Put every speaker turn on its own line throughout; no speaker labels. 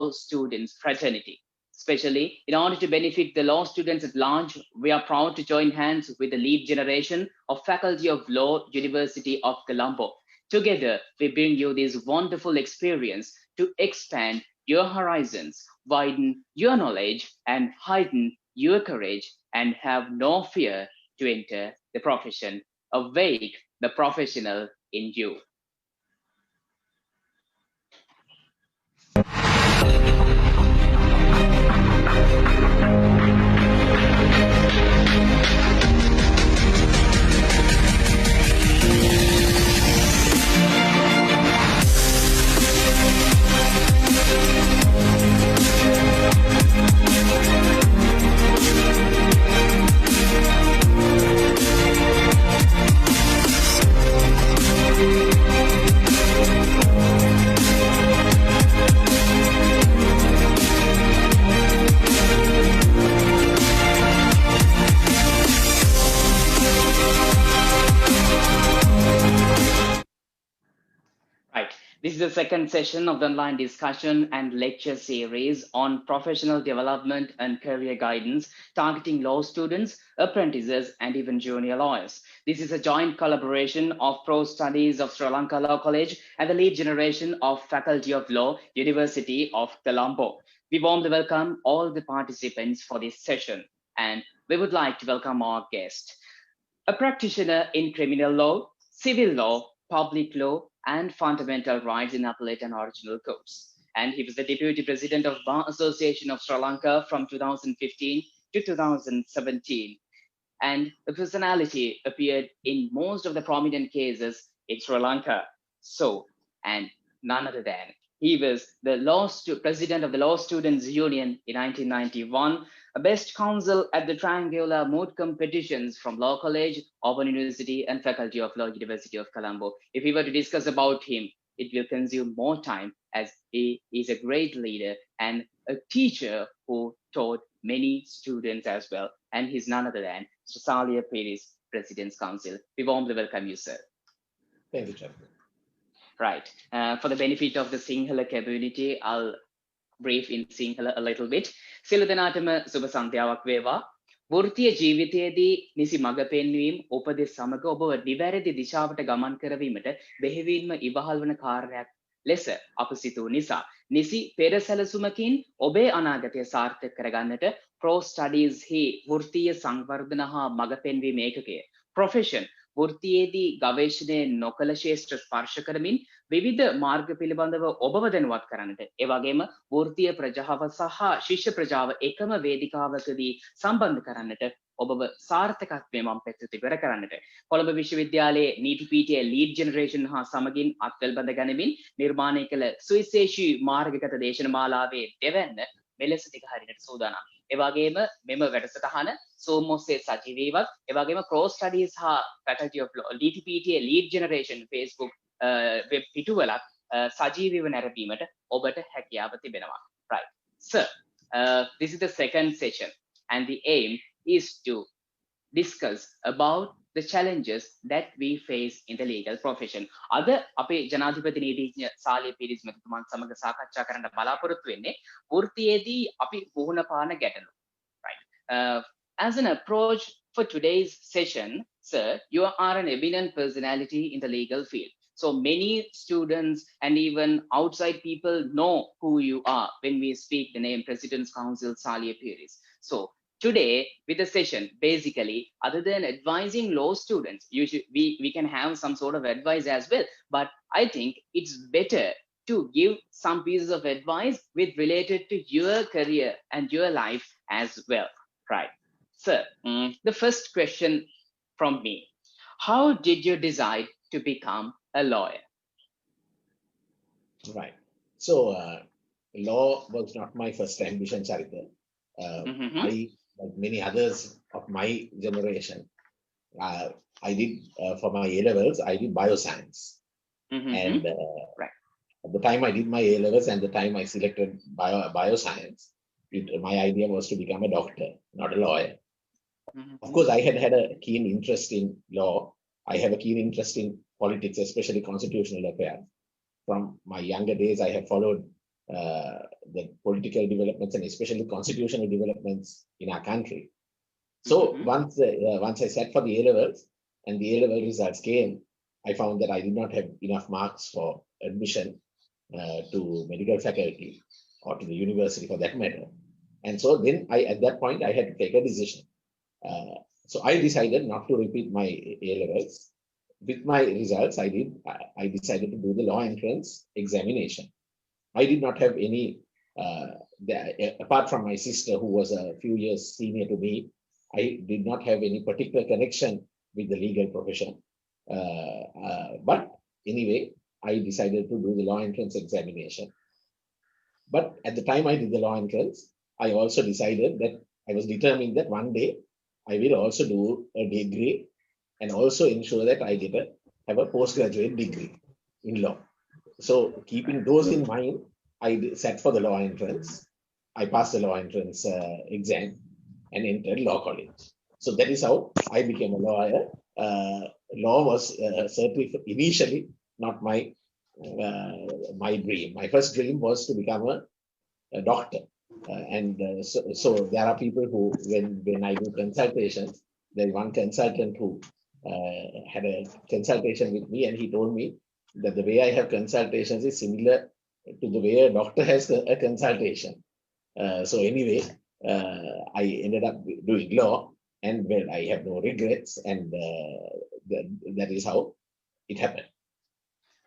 all students fraternity. Especially in order to benefit the law students at large, we are proud to join hands with the lead generation of Faculty of Law, University of Colombo. Together, we bring you this wonderful experience to expand your horizons, widen your knowledge, and heighten your courage, and have no fear to enter the profession. Awake the professional in you. This is the second session of the online discussion and lecture series on professional development and career guidance, targeting law students, apprentices, and even junior lawyers. This is a joint collaboration of Pro Studies of Sri Lanka Law College and the lead generation of Faculty of Law, University of Colombo. We warmly welcome all the participants for this session, and we would like to welcome our guest, a practitioner in criminal law, civil law, public law, and fundamental rights in Appellate and Original Courts. And he was the Deputy President of Bar Association of Sri Lanka from 2015 to 2017. And the personality appeared in most of the prominent cases in Sri Lanka. So, and none other than, he was the President of the Law Students Union in 1991, a best counsel at the Triangular Moot Competitions from Law College, Auburn University, and Faculty of Law, University of Colombo. If we were to discuss about him, it will consume more time, as he is a great leader and a teacher who taught many students as well. And he's none other than Saliya Pieris, President's Counsel. We warmly welcome you, sir.
Thank you, Chairman.
Right. For the benefit of the Sinhala community, I'll brief in Sinhala a little bit. සියලු දෙනාටම සුබ සන්ධ්‍යාවක් වේවා. වෘත්තීය ජීවිතයේදී නිසි මඟ පෙන්වීම උපදෙස් සමග ඔබව නිවැරදි දිශාවට ගමන් කරවීමට බෙහෙවින්ම ඉවහල් වන කාර්යයක් ලෙස අප සිතූ නිසා නිසි පෙරසැලසුමකින් ඔබේ අනාගතය සාර්ථක කරගන්නට Pro Studies හි වෘත්තීය සංවර්ධන හා මඟ පෙන්වීම ඒකකය Profession වෘත්තියේදී ගවේෂණය නොකළ ශේෂ්ත්‍ර ස්පර්ශ කරමින් විවිධ මාර්ග පිළිබඳව ඔබව දැනුවත් කරන්නට ඒ වගේම වෘත්තීය ප්‍රජාව සහ ශිෂ්‍ය ප්‍රජාව එකම වේදිකාවකදී සම්බන්ධ කරන්නට ඔබව සාර්ථකත්වයෙන් මම පෙත්තු ඉවර කරන්නට කොළඹ විශ්වවිද්‍යාලයේ නීති පීඨයේ ලීඩ් ජෙනරේෂන් හා සමගින් අත්වල බඳ ගනිමින් නිර්මාණය කළ සුවිශේෂී මාර්ගගත දේශනමාලාවේ දෙවැන්න මෙලෙස ටික හරියට සූදානම්. ඒ වගේම මෙම වැඩසටහන Zoom ඔස්සේ සජීවීවත් ඒ වගේම Pro Studies හා Faculty of Law නීති පීඨයේ ලීඩ් ජෙනරේෂන් Facebook වෙබ් පිටුවලත් සජීවීව නැරඹීමට ඔබට හැකියාව තිබෙනවා. Right. Sir, this is the second session and the aim is to discuss about the challenges that we face in the legal profession. අද අපේ ජනාධිපති නීතිඥ සාලිය පීරිස් මැතිතුමන් සමග සාකච්ඡා කරන්න බලාපොරොත්තු වෙන්නේ වෘත්තියේදී අපි පුහුණ පාන ගැටලු. Right. As an approach for today's session, sir, you are an eminent personality in the legal field. So many students and even outside people know who you are when we speak the name President's Counsel Saliya Pieris. So today with the session, basically, other than advising law students, we can have some sort of advice as well. But I think it's better to give some pieces of advice with related to your career and your life as well. Right. Sir, the first question from me. How did you decide to become a lawyer?
Right. So law was not my first ambition, Charita. I, like many others of my generation, I did for my A-levels, I did bioscience. And
right.
At the time I did my A-levels and the time I selected bioscience, my idea was to become a doctor, not a lawyer. Of course, I had a keen interest in law. I have a keen interest in politics, especially constitutional affairs. From my younger days, I have followed the political developments and especially constitutional developments in our country. So once I sat for the A-levels and the A-level results came, I found that I did not have enough marks for admission to medical faculty or to the university for that matter. And so then at that point, I had to take a decision. So I decided not to repeat my A-levels. With my results, I decided to do the law entrance examination. I did not have any, apart from my sister, who was a few years senior to me, I did not have any particular connection with the legal profession. But anyway, I decided to do the law entrance examination. But at the time I did the law entrance, I also decided that I was determined that one day I will also do a degree and also ensure that I have a postgraduate degree in law. So keeping those in mind, I sat for the law entrance. I passed the law entrance exam and entered law college. So that is how I became a lawyer. Law was certainly initially not my dream. My first dream was to become a doctor. So there are people who, when I do consultations, there's one consultant who had a consultation with me, and he told me that the way I have consultations is similar to the way a doctor has a consultation. So anyway, I ended up doing law, and well, I have no regrets, and that is how it happened.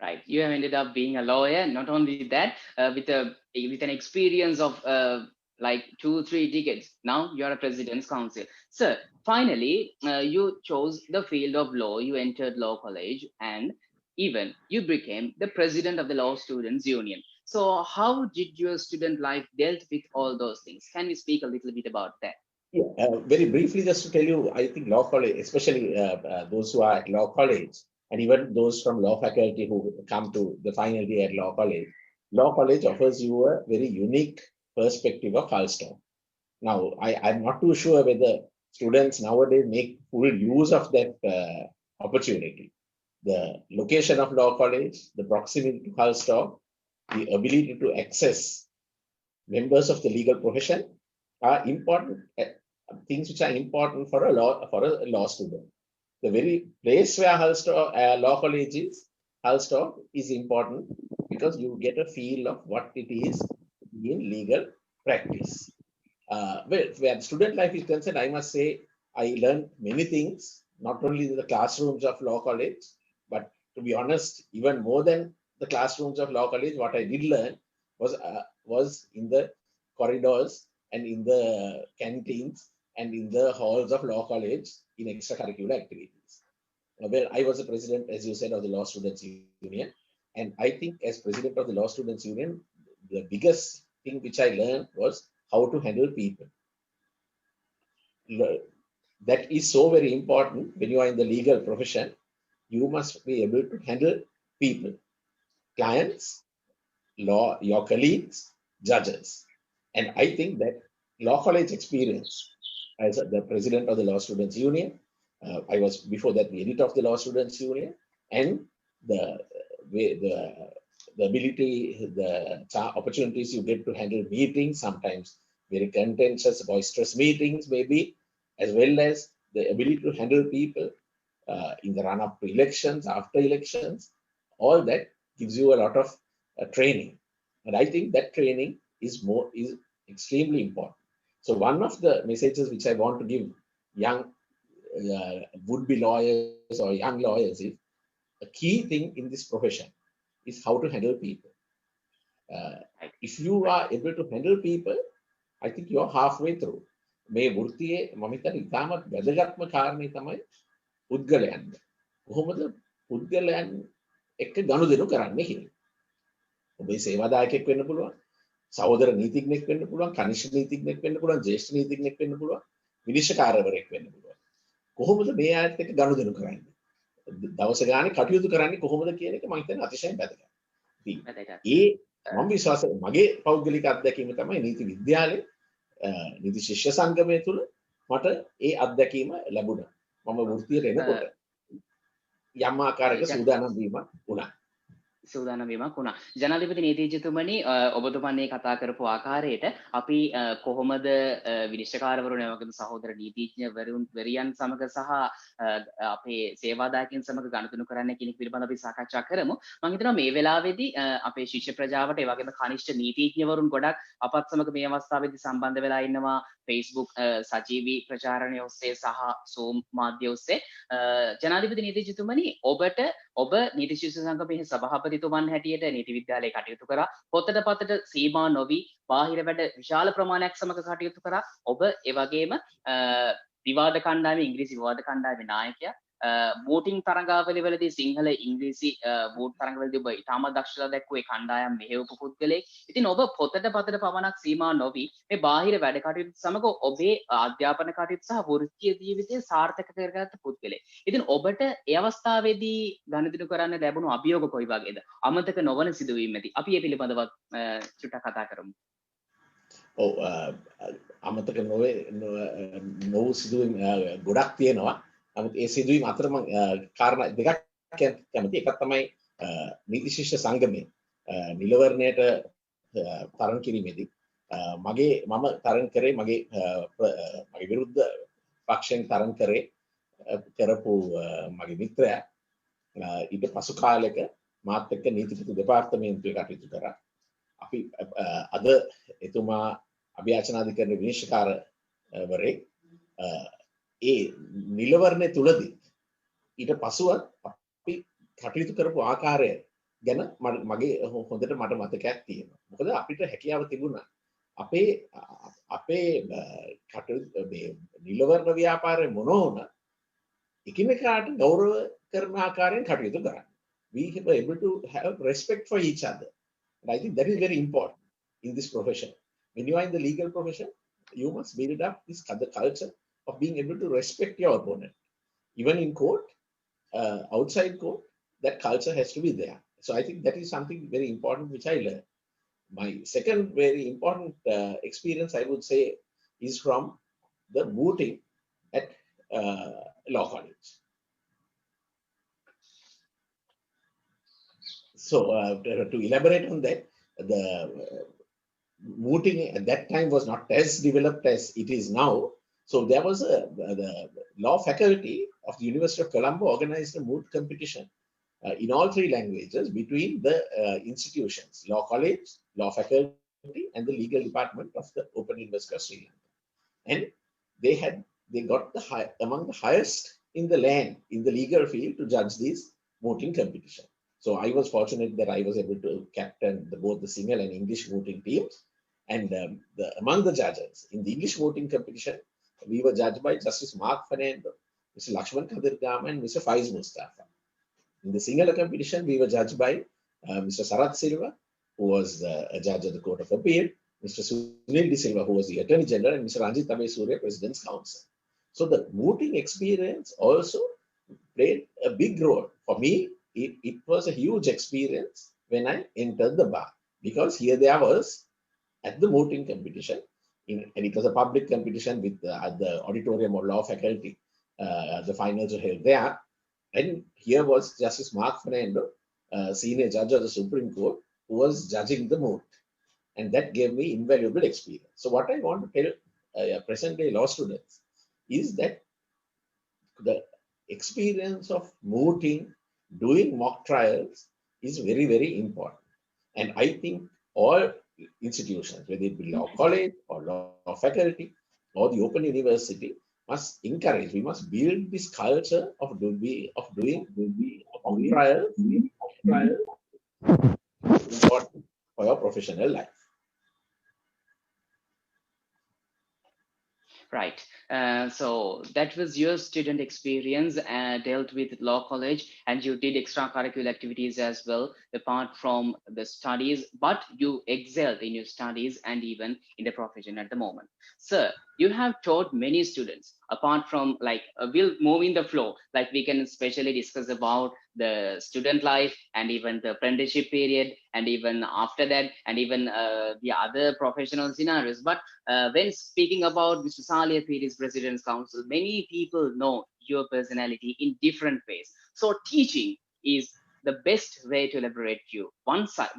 Right, you have ended up being a lawyer. Not only that, with an experience of like 2-3 decades. Now you are a president's counsel. Sir, finally, you chose the field of law. You entered law college, and even you became the president of the Law Students Union. So how did your student life dealt with all those things? Can we speak a little bit about that?
Yeah, very briefly, just to tell you, I think law college, especially those who are at law college, and even those from law faculty who come to the final year at law college offers you a very unique perspective of Halston. Now, I'm not too sure whether students nowadays make full use of that opportunity. The location of law college, the proximity to Halston, the ability to access members of the legal profession are important things which are important for a law student. The very place where law college is, Halston is important because you get a feel of what it is in legal practice. Where student life is concerned, I must say I learned many things, not only in the classrooms of law college, but to be honest, even more than the classrooms of law college, what I did learn was in the corridors and in the canteens and in the halls of law college in extracurricular activities. Well, I was the president, as you said, of the Law Students Union. And I think as president of the Law Students Union, the biggest thing which I learned was how to handle people. That is so very important when you are in the legal profession. You must be able to handle people, clients, your colleagues, judges. And I think that law college experience as the president of the Law Students Union, I was before that the editor of the Law Students Union, and the ability, the opportunities you get to handle meetings, sometimes very contentious, boisterous meetings maybe, as well as the ability to handle people in the run-up to elections, after elections, all that gives you a lot of training. And I think that training is extremely important. So one of the messages which I want to give young would-be lawyers or young lawyers is a key thing in this profession is how to handle people. If you are able to handle people, I think you are halfway through. මේ වෘත්තියේ මම හිතන්නේ ඉතාමත් වැදගත්ම කාරණේ තමයි පුද්ගලයන්. කොහොමද පුද්ගලයන් එක්ක ගනුදෙනු කරන්නේ කියලා. ඔබේ සේවාදායකයෙක් වෙන්න පුළුවන්, සහෝදර නීතිඥයෙක් වෙන්න පුළුවන්, කනිෂ්ඨ නීතිඥයෙක් වෙන්න පුළුවන්, ජ්‍යෙෂ්ඨ නීතිඥයෙක් වෙන්න පුළුවන්, විනිශ්චයකාරවරයෙක් වෙන්න පුළුවන්. කොහොමද මේ ආයත් එක්ක ගනුදෙනු කරන්නේ? දවස ගානේ කටයුතු කරන්නේ කොහොමද කියන එක මම හිතන්නේ අතිශයින් වැදගත්. මම විශ්වාස මගේ පෞද්ගලික අත්දැකීම තමයි නීති විද්‍යාලයේ නීති ශිෂ්‍ය සංගමය තුල මට ඒ අත්දැකීම ලැබුණා. මම වෘත්තියට එනකොට යම් ආකාරයක සූදානම් වීමක් වුණා.
සූදානම් වීමක් වුණා. ජනාධිපති නීතිඥතුමනි ඔබතුමන්නේ කතා කරපු ආකාරයට අපි කොහොමද විනිශ්චයකාරවරුන් වගේම සහෝදර නීතිඥවරුන් සමග සහ අපේ සේවාදායකයන් සමග ගනුදෙනු කරන්න කියන පිළිබඳව අපි සාකච්ඡා කරමු. මම හිතනවා මේ වෙලාවේදී අපේ ශිෂ්‍ය ප්‍රජාවට ඒ වගේම කනිෂ්ඨ නීතිඥවරුන් ගොඩක් අපත් සමග මේ අවස්ථාවේදී සම්බන්ධ වෙලා ඉන්නවා Facebook සජීවී ප්‍රචාරණය ඔස්සේ සහ Zoom මාධ්‍ය ඔස්සේ. ජනාධිපති නීතිඥතුමනි ඔබ නීති ශිෂ්‍ය සංගමයේ සභාපතිතුමන් හැටියට නීති විද්‍යාලයේ කටයුතු කරා. පොතට පතට සීමා නොවි බාහිර වැඩ විශාල ප්‍රමාණයක් සමග කටයුතු කරා. ඔබ ඒ වගේම විවාද කණ්ඩායමේ ඉංග්‍රීසි විවාද කණ්ඩායමේ නායකයා. mooting තරඟාවලිවලදී සිංහල ඉංග්‍රීසි moot තරඟවලදී ඔබ ඉතාමත් දක්ෂතා දැක්වුවේ කණ්ඩායම් මෙහෙයවපු පුද්ගලයෙක්. ඉතින් ඔබ පොතට පතට පමණක් සීමා නොවි මේ බාහිර වැඩ කටයුතු සමග ඔබේ අධ්‍යාපන කටයුතු සහ වෘත්තීය ජීවිතය සාර්ථක කරගත්ත පුද්ගලයෙක්. ඉතින් ඔබට ඒ අවස්ථාවේදී ගනුදෙනු කරන්න ලැබුණු අභියෝග කොයි වගේද? අමතක නොවන සිදුවීම් ඇති. අපි මේ පිළිබඳව චුට්ටක් කතා කරමු.
ඔව් අමතක නොවූ සිදුවීම් ගොඩක් තියෙනවා. නමුත් ඒ සිදුවීම් අතර මම කාරණා දෙකක් කැමතියි. එකක් තමයි නීති ශිෂ්‍ය සංගමයේ නිලවරණයට තරඟ කිරීමේදී මම තරඟ කරේ මගේ විරුද්ධ පක්ෂයෙන් තරඟ කරපු මගේ මිත්‍රයා ඊට පසු කාලෙක මාත් එක්ක නීතිපති දෙපාර්තමේන්තුවේ කටයුතු කරා. අපි අද එතුමා අභියාචනාධිකරණ විනිශ්චයකාරවරේ ඒ නිලවරණය තුලදී ඊට පසුවත් අපි කටයුතු කරපු ආකාරය ගැන මගේ හොඳට මට මතකයක් තියෙනවා. මොකද අපිට හැකියාව තිබුණා අපේ කටයුතු මේ නිලවරණ ව්‍යාපාරය මොනෝන එකිනෙකාට ගෞරව කරන ආකාරයෙන් කටයුතු කරන්න. We were able to have respect for each other. And I think that is very important in this profession. When you are in the legal profession, you must build up this culture of being able to respect your opponent. Even in court, outside court, that culture has to be there. So I think that is something very important which I learned. My second very important experience, I would say, is from the mooting at Law College. So to elaborate on that, the mooting at that time was not as developed as it is now. So there was the law faculty of the University of Colombo organized a moot competition in all three languages between the institutions, Law College, Law Faculty, and the Legal Department of the Open University of Sri Lanka. And they got among the highest in the land, in the legal field, to judge this mooting competition. So I was fortunate that I was able to captain both the Sinhala and English mooting teams. And among the judges in the English mooting competition, we were judged by Justice Mark Fernando, Mr. Lakshman Kadirgama, and Mr. Faiz Mustafa. In the Sinhala competition, we were judged by Mr. Sarath Silva, who was a judge of the Court of Appeal, Mr. Sunil De Silva, who was the Attorney General, and Mr. Ranjit Surya, President's Counsel. So the mooting experience also played a big role. For me, it was a huge experience when I entered the bar, because here there was at the mooting competition, and it was a public competition with the auditorium or law faculty. The finals were held there, and here was Justice Mark Fernando, senior judge of the Supreme Court, who was judging the moot, and that gave me invaluable experience. So what I want to tell present-day law students is that the experience of mooting, doing mock trials, is very, very important. And I think all institutions, whether it be law college or law faculty or the Open University, must encourage, we must build this culture of doing mock trials, important for your professional life.
Right. So that was your student experience dealt with Law College, and you did extracurricular activities as well, apart from the studies, but you excelled in your studies and even in the profession at the moment. Sir, you have taught many students, apart from we'll move in the flow, like we can especially discuss about the student life and even the apprenticeship period, and even after that, and even the other professional scenarios. But when speaking about Mr. Saliya Pieris, President's Counsel, many people know your personality in different ways. So teaching is the best way to liberate you. One side,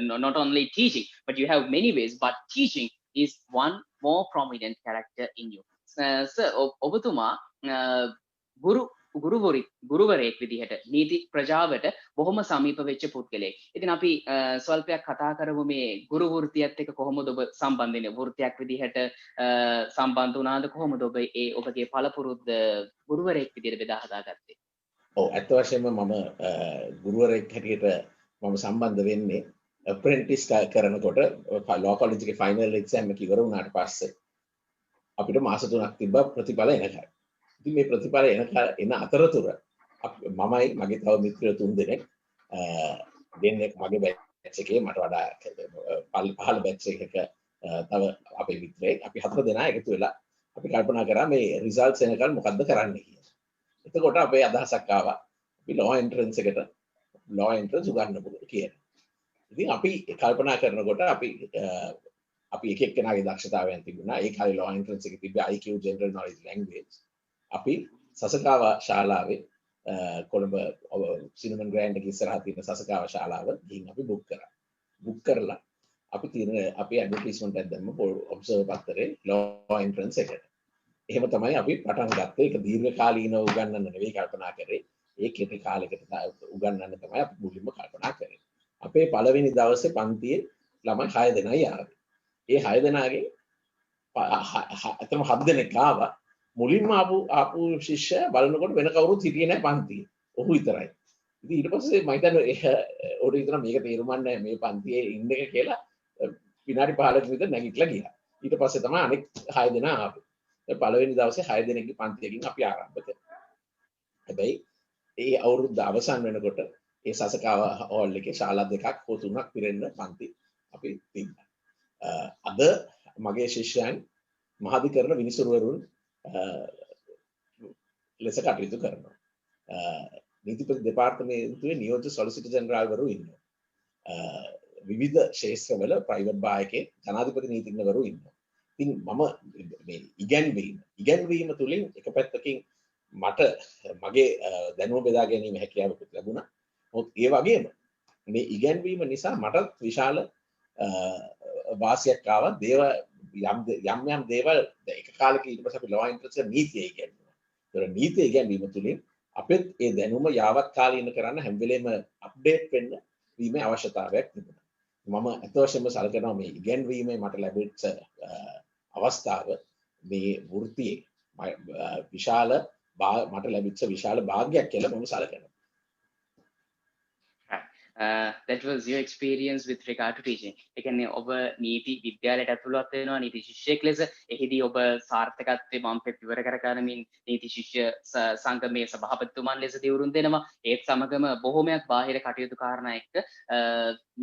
not only teaching, but you have many ways, but teaching is one more prominent character in you. Sir, ඔබතුමා ගුරුවරයෙක් විදිහට නීති ප්‍රජාවට බොහොම සමීප වෙච්ච පුද්ගලයෙක්. ඉතින් අපි ස්වල්පයක් කතා කරමු මේ ගුරු වෘත්තියත් එක්ක කොහොමද ඔබ සම්බන්ධ වෙන්නේ? වෘත්තියක් විදිහට සම්බන්ධ වුණාද? කොහොමද ඔබ ඔබගේ පළපුරුද්ද ගුරුවරයෙක් විදිහට බෙදා හදාගත්තේ?
ඔව් ඇත්ත වශයෙන්ම මම ගුරුවරයෙක් හැටියට මම සම්බන්ධ වෙන්නේ apprentice කරනකොට law college එකේ final exam එක ඉවර වුණාට පස්සේ අපිට මාස 3ක් තිබ්බා ප්‍රතිඵල එනකල්. ඉතින් මේ ප්‍රතිඵල එන අතරතුර මමයි මගේ තව මිත්‍රයෝ 3 දෙනෙක් දෙන්නෙක් මගේ බැච් එකේ මට වඩා පහළ බැච් එකක තව අපේ මිත්‍රයෙක් අපි 4 දෙනා එකතු වෙලා අපි කල්පනා කරා මේ රිසල්ට්ස් එනකල් මොකද්ද කරන්න කියලා. එතකොට අපේ අදහසක් ආවා අපි law entrance එකට law entrance උගන්වමු කියලා. ඉතින් අපි කල්පනා කරනකොට අපි එක එක්කෙනාගේ දක්ෂතාවයන් තිබුණා. ඒ කාලේ law entrance එකේ තිබ්බ IQ general knowledge language. අපි සසකාව ශාලාවේ කොළඹ සිනමන් ග්‍රෑන්ඩ් එකේ ඉස්සරහ තියෙන සසකාව ශාලාව ගිහින් අපි බුක් කරා. බුක් කරලා අපි ඇඩ්වර්ටයිස්මන්ට් එකක් දැම්ම ඔබ්සර්වර් පත්තරේ law entrance එකට. එහෙම තමයි අපි පටන් ගත්තේ. ඒක දීර්ඝ කාලීනව උගන්වන්න නෙවෙයි කල්පනා කරේ. ඒ කෙටි කාලයකට උගන්වන්න තමයි අපි මුලින්ම කල්පනා කරේ. අපේ පළවෙනි දවසේ පන්තියේ ළමයි 6 දෙනයි ආවේ. ඒ 6 දෙනාගේ අතම 7 දෙනෙක් ආවා. මුලින්ම ආපු ශිෂ්‍ය බලනකොට වෙන කවුරුත් හිටියේ නැහැ පන්තියේ. ඔහු විතරයි. ඉතින් ඊට පස්සේ මම හිතන්නේ ඔහුට හිතනවා මේක තේරුම් ගන්න මේ පන්තියේ ඉන්න එක කියලා විනාඩි 15ක විතර නැගිටලා ගියා. ඊට පස්සේ තමයි අනෙක් 6 දෙනා ආවේ. පළවෙනි දවසේ 6 දෙනෙක්ගේ පන්තියකින් අපි ආරම්භ කළා. හැබැයි ඒ අවුරුද්ද අවසන් වෙනකොට ඒ සසකාව හෝල් එකේ ශාලා 2ක් හෝ 3ක් පිරෙන්න පන්ති අපි තිබ්බා. අද මගේ ශිෂ්‍යයන් මහාධිකරණ විනිසුරුවරුන් ලෙස කටයුතු කරනවා. නීතිපති දෙපාර්තමේන්තුවේ නියෝජ්‍ය සොලිසිටර් ජෙනරාල්වරු ඉන්නවා. විවිධ ක්ෂේත්‍රවල ප්‍රයිවට් බාර් එකේ ජනාධිපති නීතිඥවරු ඉන්නවා. ඉතින් මම මේ ඉගැන්වීම තුළින් එක පැත්තකින් මට මගේ දැනුම බෙදා ගැනීම හැකියාවකුත් ලැබුණා. මොකද ඒ වගේම මේ ඉගැන්වීම නිසා මට විශාල වාසියක් ආවා. යම් දේවල් එක කාලෙක ඊට පස්සේ අපි law entrance නීතිය ඉගෙනුවා. ඒතර නීතිය ඉගෙනීම තුළින් අපිට ඒ දැනුම යාවත් කාලීන කරන්න හැම වෙලේම අප්ඩේට් වෙන්න වීමේ අවශ්‍යතාවයක් තිබුණා. මම අතවශ්‍යම සලකනවා මේ ඉගෙනීමේ මට ලැබිච්ච අවස්ථාව මේ වෘත්තියේ මට ලැබිච්ච විශාල භාග්‍යයක් කියලා මම සලකනවා.
That was your experience with regard to teaching. ඒ කියන්නේ ඔබ නීති විද්‍යාලයට ඇතුළත් වෙනවා නීති ශිෂ්‍යයෙක් ලෙස. එහිදී ඔබ සාර්ථකත්වයේ මම පෙත් ඉවර කර ගනිමින් නීති ශිෂ්‍ය සංගමයේ සභාපතිතුමන් ලෙස දියුරුම් දෙනවා. ඒත් සමගම බොහෝමයක් බාහිර කටයුතු කාරණා එක්ක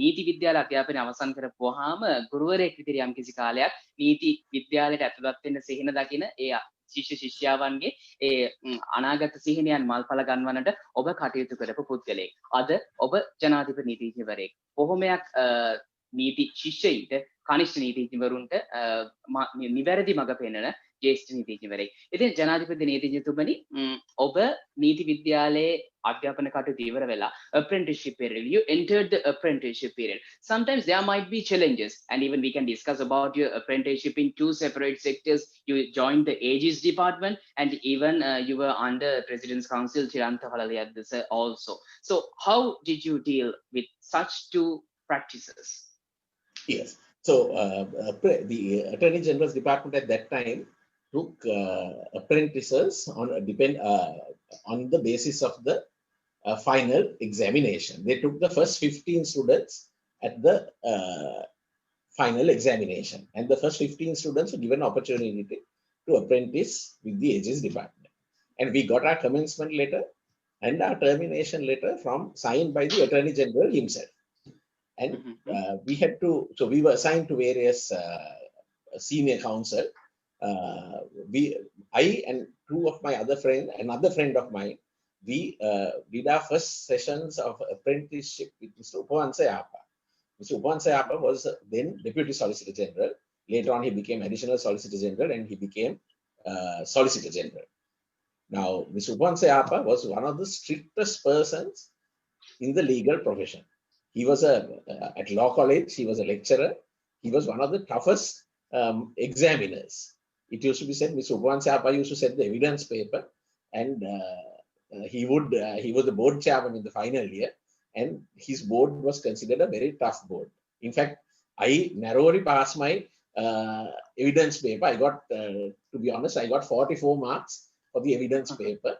නීති විද්‍යාල අධ්‍යාපනය අවසන් කරපුවාම ගුරුවරයෙක් විදිහට යම්කිසි කාලයක් නීති විද්‍යාලයට ඇතුළත් වෙන්න සිහින දකින ඒ ශිෂ්‍ය ශිෂ්‍යාවන්ගේ ඒ අනාගත සිහිනයන් මල්ඵල ගන්වන්නට ඔබ කටයුතු කරපු පුද්ගලයෙක්. අද ඔබ ජනාධිපති නීතිඥවරයෙක්. බොහොමයක් නීති ශිෂ්‍යයින්ට කනිෂ්ඨ නීතිඥවරුන්ට නිවැරදි මඟ පෙන්වන ජ්‍යෙෂ්ඨ නීතිඥවරයෙක්. ඉතින් ජනාධිපති නීතිඥතුමනි ඔබ නීති විද්‍යාලයේ අධ්‍යාපන කටයුතු ඉවර වෙලා apprenticeship period, you entered the apprenticeship period. Sometimes there might be challenges, and even we can discuss about your apprenticeship in 2 separate sectors. You joined the Aegis department, and even you were under President's Council Sri Lanka Law also. So how did you deal with such 2 practices?
Yes. So the Attorney General's department at that time took apprentices on the basis of the final examination. They took the first 15 students at the final examination, and the first 15 students were given opportunity to apprentice with the Aegis department. And we got our commencement letter and our termination letter signed by the Attorney General himself. And we were assigned to various senior counsel. I and 2 of my another friend of mine, we did our first sessions of apprenticeship with Mr. Upansayapa. Mr. Upansayapa was then Deputy Solicitor General. Later on, he became Additional Solicitor General, and he became Solicitor General. Now, Mr. Upansayapa was one of the strictest persons in the legal profession. He was at Law College, he was a lecturer. He was one of the toughest examiners. It used to be said, Mr. Upan Sapa used to set the evidence paper, and he was the board chairman in the final year, and his board was considered a very tough board. In fact, I narrowly passed my evidence paper. I got, to be honest, I got 44 marks for the evidence paper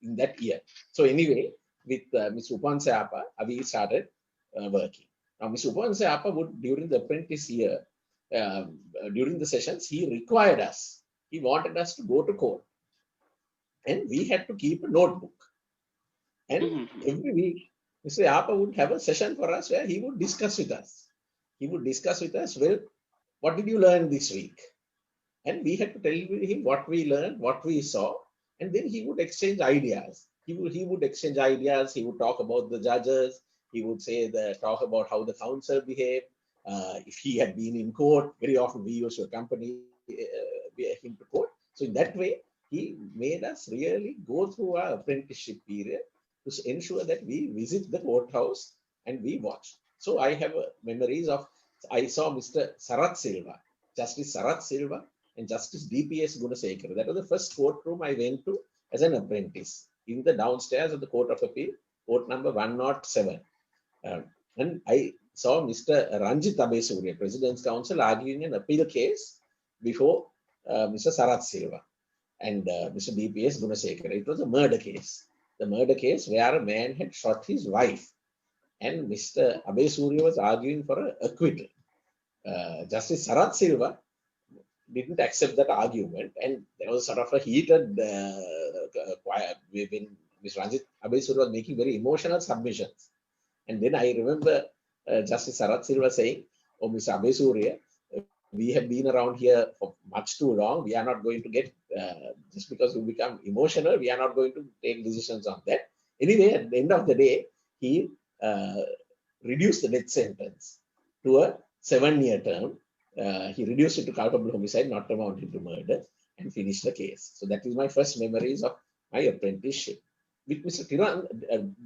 in that year. So anyway, with Mr. Upan Sapa, we started working. Now, Mr. Upan Sapa would, during the apprentice year, during the sessions, he required us. He wanted us to go to court. And we had to keep a notebook. And every week, Mr. Yapa would have a session for us where he would discuss with us. He would discuss with us, well, what did you learn this week? And we had to tell him what we learned, what we saw, and then he would exchange ideas. He would exchange ideas. He would talk about the judges. He would talk about how the counsel behaved. If he had been in court, very often we used to accompany him to court. So in that way, he made us really go through our apprenticeship period to ensure that we visit the courthouse and we watch. So I have memories of, I saw Mr. Sarath Silva, Justice Sarath Silva, and Justice DPS Gunasekara. That was the first courtroom I went to as an apprentice in the downstairs of the Court of Appeal, court number 107. And I saw Mr. Ranjit Abesurya, President's Counsel, arguing an appeal case before Mr. Sarath Silva and Mr. DPS Gunasekara. It was a murder case. The murder case where a man had shot his wife, and Mr. Abesurya was arguing for an acquittal. Justice Sarath Silva didn't accept that argument, and there was sort of a heated when Mr. Ranjit Abesurya was making very emotional submissions. And then I remember Justice Sarath Silva saying, "Oh, Mr. Abesurya, we have been around here for much too long. We are not going to get, just because we become emotional, we are not going to take decisions on that." Anyway, at the end of the day, he reduced the death sentence to a 7-year term. He reduced it to culpable homicide, not amounting to murder, and finished the case. So that is my first memories of my apprenticeship. With Mr. Tiran,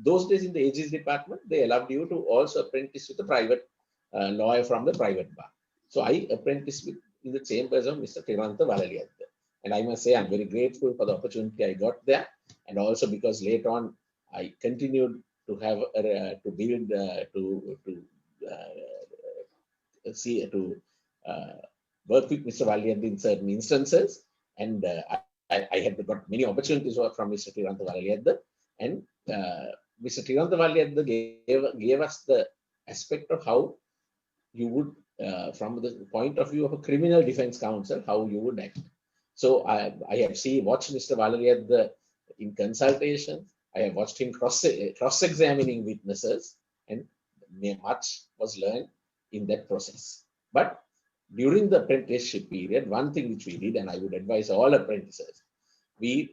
those days in the AG's department, they allowed you to also apprentice with a private lawyer from the private bar. So I apprenticed in the chambers of Mr. Tirantha Valaliyadda. And I must say, I'm very grateful for the opportunity I got there. And also because later on, I continued to have, to build, work with Mr. Valaliyadda in certain instances. And I had got many opportunities from Mr. Tirantha Valaliyadda. And Mr. Tirantha Valaliyadda gave us the aspect of how you would, from the point of view of a criminal defense counsel, how you would act. So I have watched Mr. Valaliyadda in consultations. I have watched him cross-examining witnesses, and much was learned in that process. But during the apprenticeship period, one thing which we did, and I would advise all apprentices, they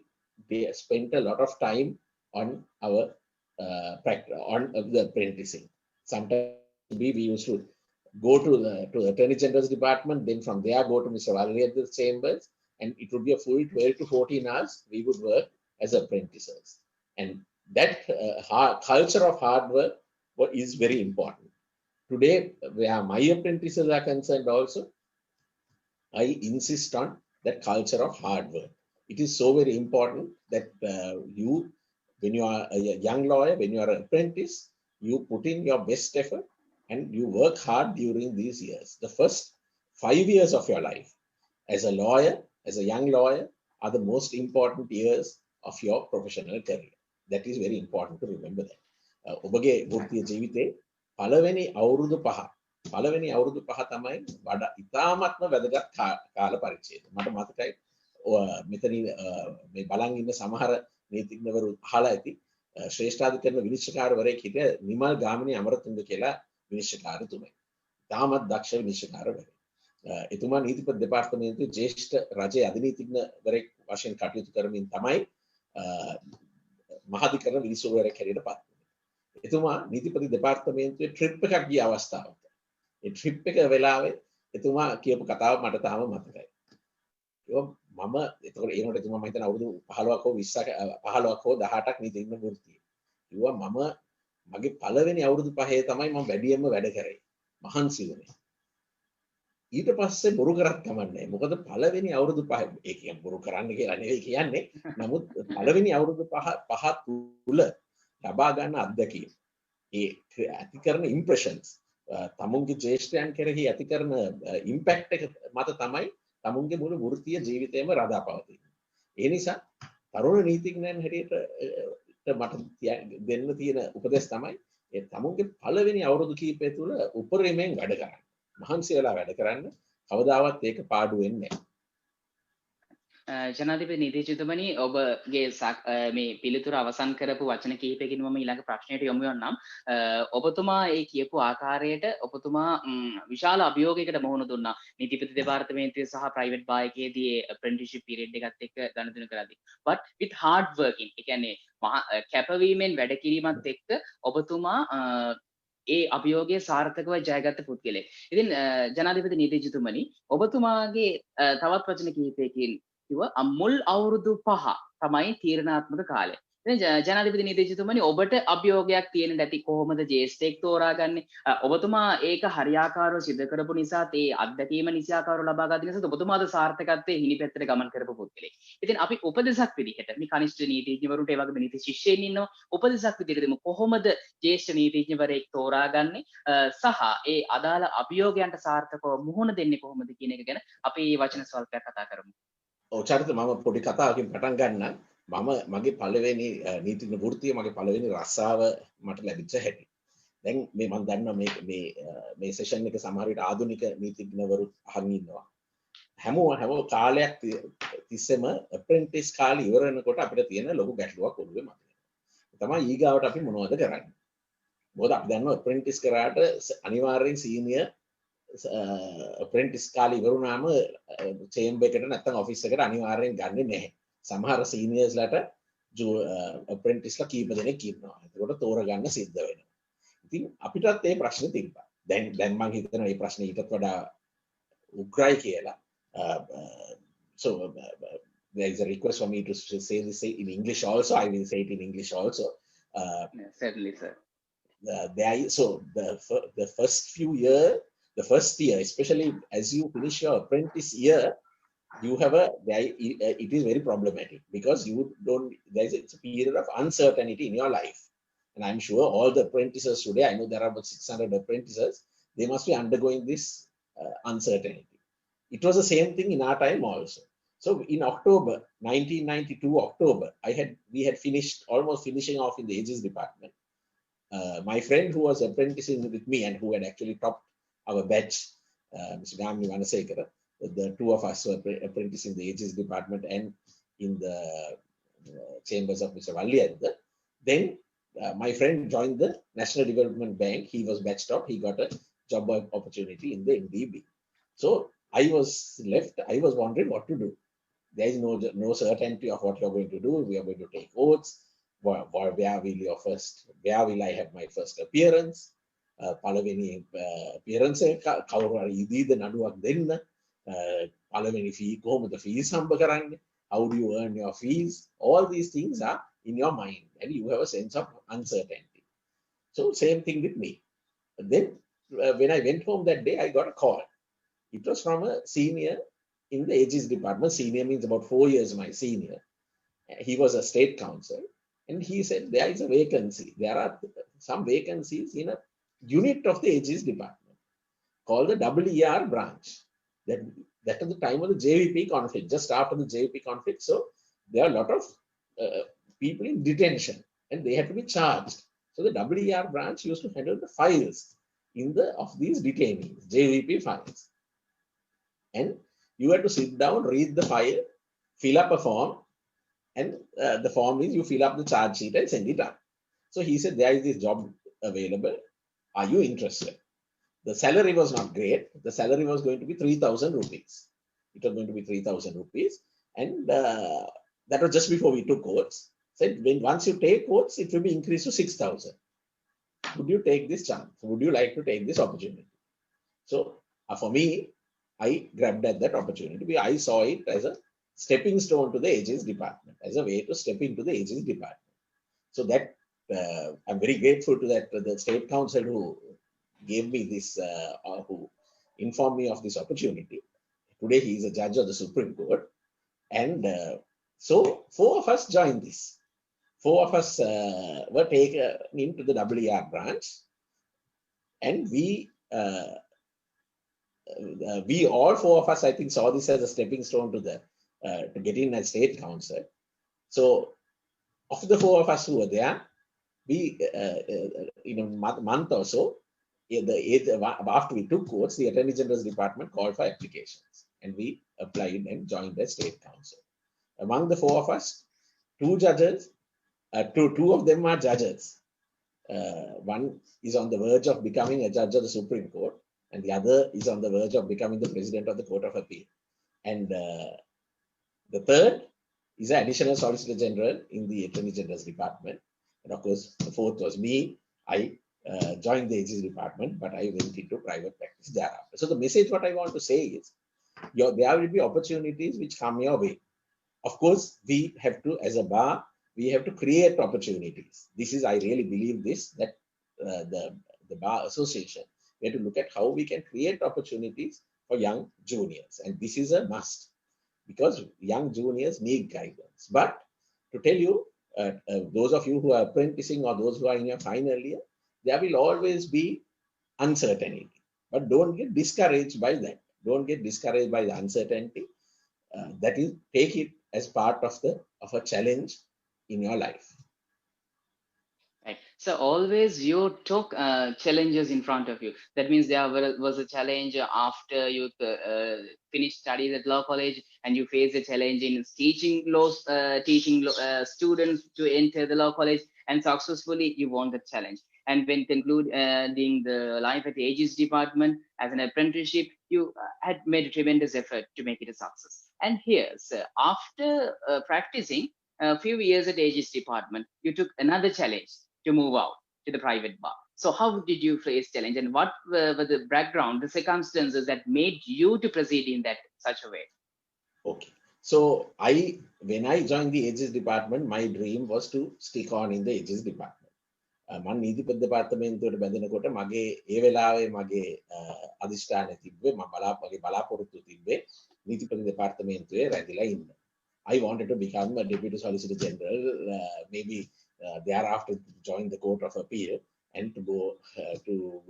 spent a lot of time on our the apprenticing. Sometimes we used to go to the Attorney General's department, then from there go to Mr. Valaliyadda's chambers, and it would be a full 12 to 14 hours we would work as apprentices. And that culture of hard work is very important. Today, where my apprentices are concerned also, I insist on that culture of hard work. It is so very important that when you are a young lawyer, when you are an apprentice, you put in your best effort and you work hard during these years. The first 5 years of your life as a lawyer, as a young lawyer, are the most important years of your professional career. That is very important to remember that. ඔබගේ වෘත්තීය ජීවිතේ පළවෙනි අවුරුදු 5 තමයි වඩා ඉතාමත්ම වැදගත් කාල පරිච්ඡේදය. මට මතකයි මෙතනින් මේ බලන් ඉන්න සමහර නීතිඥවරු අහලා ඇති ශ්‍රේෂ්ඨාධිකරණ විනිශ්චයකාරවරයෙක් හිටිය නිමල් ගාමිණී අමරතුංග කියලා විනිශ්චයකාරතුමයි. තාමත් දක්ෂ විනිශ්චයකාරවරයෙක්. එතුමා නීතිපති දෙපාර්තමේන්තුවේ ජ්‍යෙෂ්ඨ රජයේ අධිනීතිඥවරයෙක් වශයෙන් කටයුතු කරමින් තමයි මහාධිකරණ විනිශ්චයකාරයෙක් හැටියට පත් වුණේ. එතුමා නීතිපති දෙපාර්තමේන්තුවේ ට්‍රිප් එකක් ගිය අවස්ථාවක්. ඒ ට්‍රිප් එක වෙලාවේ එතුමා කියපු කතාව මට තාම මතකයි. එතකොට ඒනොට එතුමා මම හිතන අවුරුදු 15ක් හෝ 20ක් 15ක් හෝ 18ක් නීතිඥ වෘත්තිය. කිව්වා මම මගේ පළවෙනි අවුරුදු 5 තමයි මම වැඩියෙන්ම වැඩ කරේ. මහන්සි වුණේ. ඊට පස්සේ බොරු කරත් කමන්නේ. මොකද පළවෙනි අවුරුදු 5 ඒ කියන්නේ බොරු කරන්න කියලා නෙවෙයි කියන්නේ. නමුත් පළවෙනි අවුරුදු 5 තුල ලබා ගන්න අත්දැකීම් ඒ ඇති කරන ඉම්ප්‍රෙෂන්ස් තමුන්ගේ ජේෂ්ඨයන් කෙරෙහි ඇති කරන ඉම්පැක්ට් එක මත තමයි තමුන්ගේ මුළු වෘත්තීය ජීවිතේම රඳා පවතින්නේ. ඒ නිසා තරුණ නීතිඥයන් හැටියට මට දෙන්න තියෙන උපදෙස් තමයි ඒ තමුන්ගේ පළවෙනි අවුරුදු කීපය තුළ උපරිමයෙන් වැඩ කරන්න. මහන්සි වෙලා වැඩ කරන්න. කවදාවත් ඒක පාඩු වෙන්නේ නැහැ.
ජනාධිපති නීතිඥතුමනි ඔබගේ මේ පිළිතුර අවසන් කරපු වචන කිහිපයකින් මම ඊළඟ ප්‍රශ්නයට යොමු වෙන්නම්. ඔබතුමා ඒ කියපු ආකාරයට ඔබතුමා විශාල අභියෝගයකට මුහුණ දුන්නා. නීතිපති දෙපාර්තමේන්තුවේ සහ ප්‍රයිවට් භායකයේදී apprenticeship period එකත් එක්ක ගනුදෙනු කරද්දී. But with hard working, ඒ කියන්නේ කැපවීමෙන් වැඩ කිරීමත් එක්ක ඔබතුමා ඒ අභියෝගය සාර්ථකව ජයගත්ත පුද්ගලෙක්. ඉතින් ජනාධිපති නීතිඥතුමනි ඔබතුමාගේ තවත් වචන කිහිපයකින් මුල් අවුරුදු 5 තමයි තීරණාත්මක කාලය. ජනාධිපති නීතිඥතුමනි ඔබට අභියෝගයක් තියෙන නැති කොහොමද ජේෂ්ඨයෙක් තෝරාගන්නේ? ඔබතුමා ඒක හරියාකාරව සිදු කරපු නිසා ඒ අත්දැකීම නිසියාකාරව ලබා ගන්න නිසා ඔබතුමාද සාර්ථකත්වයේ හිණි පැත්තට ගමන් කරපු පුද්ගලෙක්. ඉතින් අපි උපදෙසක් විදිහට මේ කනිෂ්ඨ නීතිඥවරුන්ට ඒ වගේම නීති ශිෂ්‍යයින් ඉන්නවා. උපදෙසක් විදිහට දෙමු කොහොමද ජේෂ්ඨ නීතිඥවරයෙක් තෝරාගන්නේ සහ ඒ අදාළ අභියෝගයන්ට සාර්ථකව මුහුණ දෙන්නේ කොහොමද කියන එක ගැන අපි මේ වචන ස්වල්පයක් කතා කරමු.
ඔව් චරිත මම පොඩි කතාවකින් පටන් ගන්නම්. මගේ පළවෙනි නීතිඥ වෘත්තිය මගේ පළවෙනි රස්සාව මට ලැබිච්ච හැටි. දැන් මේ මම දන්නවා මේ සෙෂන් එක සමහර විට ආධුනික නීතිඥවරු අහන් ඉන්නවා. හැම කාලයක් තිස්සෙම ඇප්‍රෙන්ටිස් කාලේ ඉවර වෙනකොට අපිට තියෙන ලොකු ගැටලුවක් ඔළුවේ මතුවෙනවා. තමයි ඊගාවට අපි මොනවද කරන්නේ? මොකද අපි දන්නවා ඇප්‍රෙන්ටිස් කරාට අනිවාර්යෙන් සීනියර් ඇප්‍රෙන්ටිස් කාලේ ඉවර වුණාම චේම්බර් එකට නැත්නම් ඔෆිස් එකට අනිවාර්යෙන් ගන්නෙ නැහැ. සමහර සීනියර්ස්ලාට ඇප්‍රෙන්ටිස්ලා කීප දෙනෙක් ඉන්නවා. ඒකට තෝරගන්න සිද්ධ වෙනවා. ඉතින් අපිටත් මේ ප්‍රශ්නේ තිබ්බා. දැන් මම හිතනවා මේ ප්‍රශ්නේ ඊටත් වඩා උග්‍රයි කියලා. So there is a request for me to say this in English also. I will say it in English also.
Certainly, sir.
The first year, especially as you finish your apprentice year, it is very problematic because it's a period of uncertainty in your life. And I'm sure all the apprentices today, I know there are about 600 apprentices, they must be undergoing this uncertainty. It was the same thing in our time also. So in October, 1992 October, we had almost finishing off in the Aegis department. My friend who was apprenticing with me and who had actually topped our batch, Mr. Gamni Vanasekara, the two of us were apprenticing in the Aegis department and in the chambers of Mr. Valliyadda. Then my friend joined the National Development Bank. He was batch top. He got a job opportunity in the NDB. So I was left. I was wondering what to do. There is no certainty of what you're going to do. We are going to take oaths. Where will I have my first appearance? පළවෙනි appearance එක කවුරු හරි ඉදීද නඩුවක් දෙන්න. පළවෙනි fee කොහොමද fees හම්බ කරන්නේ? How do you earn your fees? All these things are in your mind and you have a sense of uncertainty. So same thing with me. Then when I went home that day, I got a call. It was from a senior in the Aegis department. Senior means about 4 years my senior. He was a state counsel. And he said, there is a vacancy. There are some vacancies in a unit of the Aegis department called the EER branch. That at the time of the JVP conflict, just after the JVP conflict. So there are a lot of people in detention and they had to be charged. So the EER branch used to handle the files of these detainees, JVP files. And you had to sit down, read the file, fill up a form, and the form is you fill up the charge sheet and send it up. So he said, there is this job available. Are you interested? The salary was not great. The salary was going to be 3,000 rupees. It was going to be 3,000 rupees. And that was just before we took oaths. Said, once you take oaths, it will be increased to 6,000. Would you take this chance? Would you like to take this opportunity? So for me, I grabbed at that opportunity. I saw it as a stepping stone to the Aegis department, as a way to step into the Aegis department. So that I'm very grateful to the State Counsel who gave me this, who informed me of this opportunity. Today he is a judge of the Supreme Court. And so 4 of us joined this. 4 of us were taken into the WER branch. And we all 4 of us, I think, saw this as a stepping stone to get in as State Counsel. So of the 4 of us who were there, we, in a month or so, after we took courts, the Attorney General's Department called for applications, and we applied and joined the State Counsel. Among the 4 of us, 2 judges, two of them are judges. One is on the verge of becoming a judge of the Supreme Court, and the other is on the verge of becoming the president of the Court of Appeal. And the third is an additional Solicitor General in the Attorney General's Department. And of course, the 4th was me. I joined the AG's department, but I went into private practice thereafter. So the message what I want to say is, there will be opportunities which come your way. Of course, we have to, as a bar, we have to create opportunities. This is, I really believe this, that the Bar Association, we have to look at how we can create opportunities for young juniors. And this is a must, because young juniors need guidance. But to tell you, those of you who are apprenticing or those who are in your final year, there will always be uncertainty. But don't get discouraged by that. Don't get discouraged by the uncertainty. That is, take it as part of a challenge in your life.
Right. So always you took challenges in front of you. That means there was a challenge after you finished studies at law college, and you faced a challenge in teaching students to enter the law college, and successfully you won the challenge. And when concluding the life at the AG's department as an apprenticeship, you had made a tremendous effort to make it a success. And here's after practicing a few years at AG's department, you took another challenge to move out to the private bar. So how did you face challenge, and what were the background, the circumstances that made you to proceed in that such a way?
Okay. So when I joined the AG's department, my dream was to stick on in the AG's department. මම නීතිපති දෙපාර්තමේන්තුවට බැඳෙනකොට මගේ ඒ වෙලාවේ මගේ අධිෂ්ඨානය තිබ්බේ මම බලාපොරොත්තු තිබ්බේ නීතිපති දෙපාර්තමේන්තුවේ රැඳිලා ඉන්න. I wanted to become a Deputy Solicitor General, maybe thereafter to join the Court of Appeal and to go to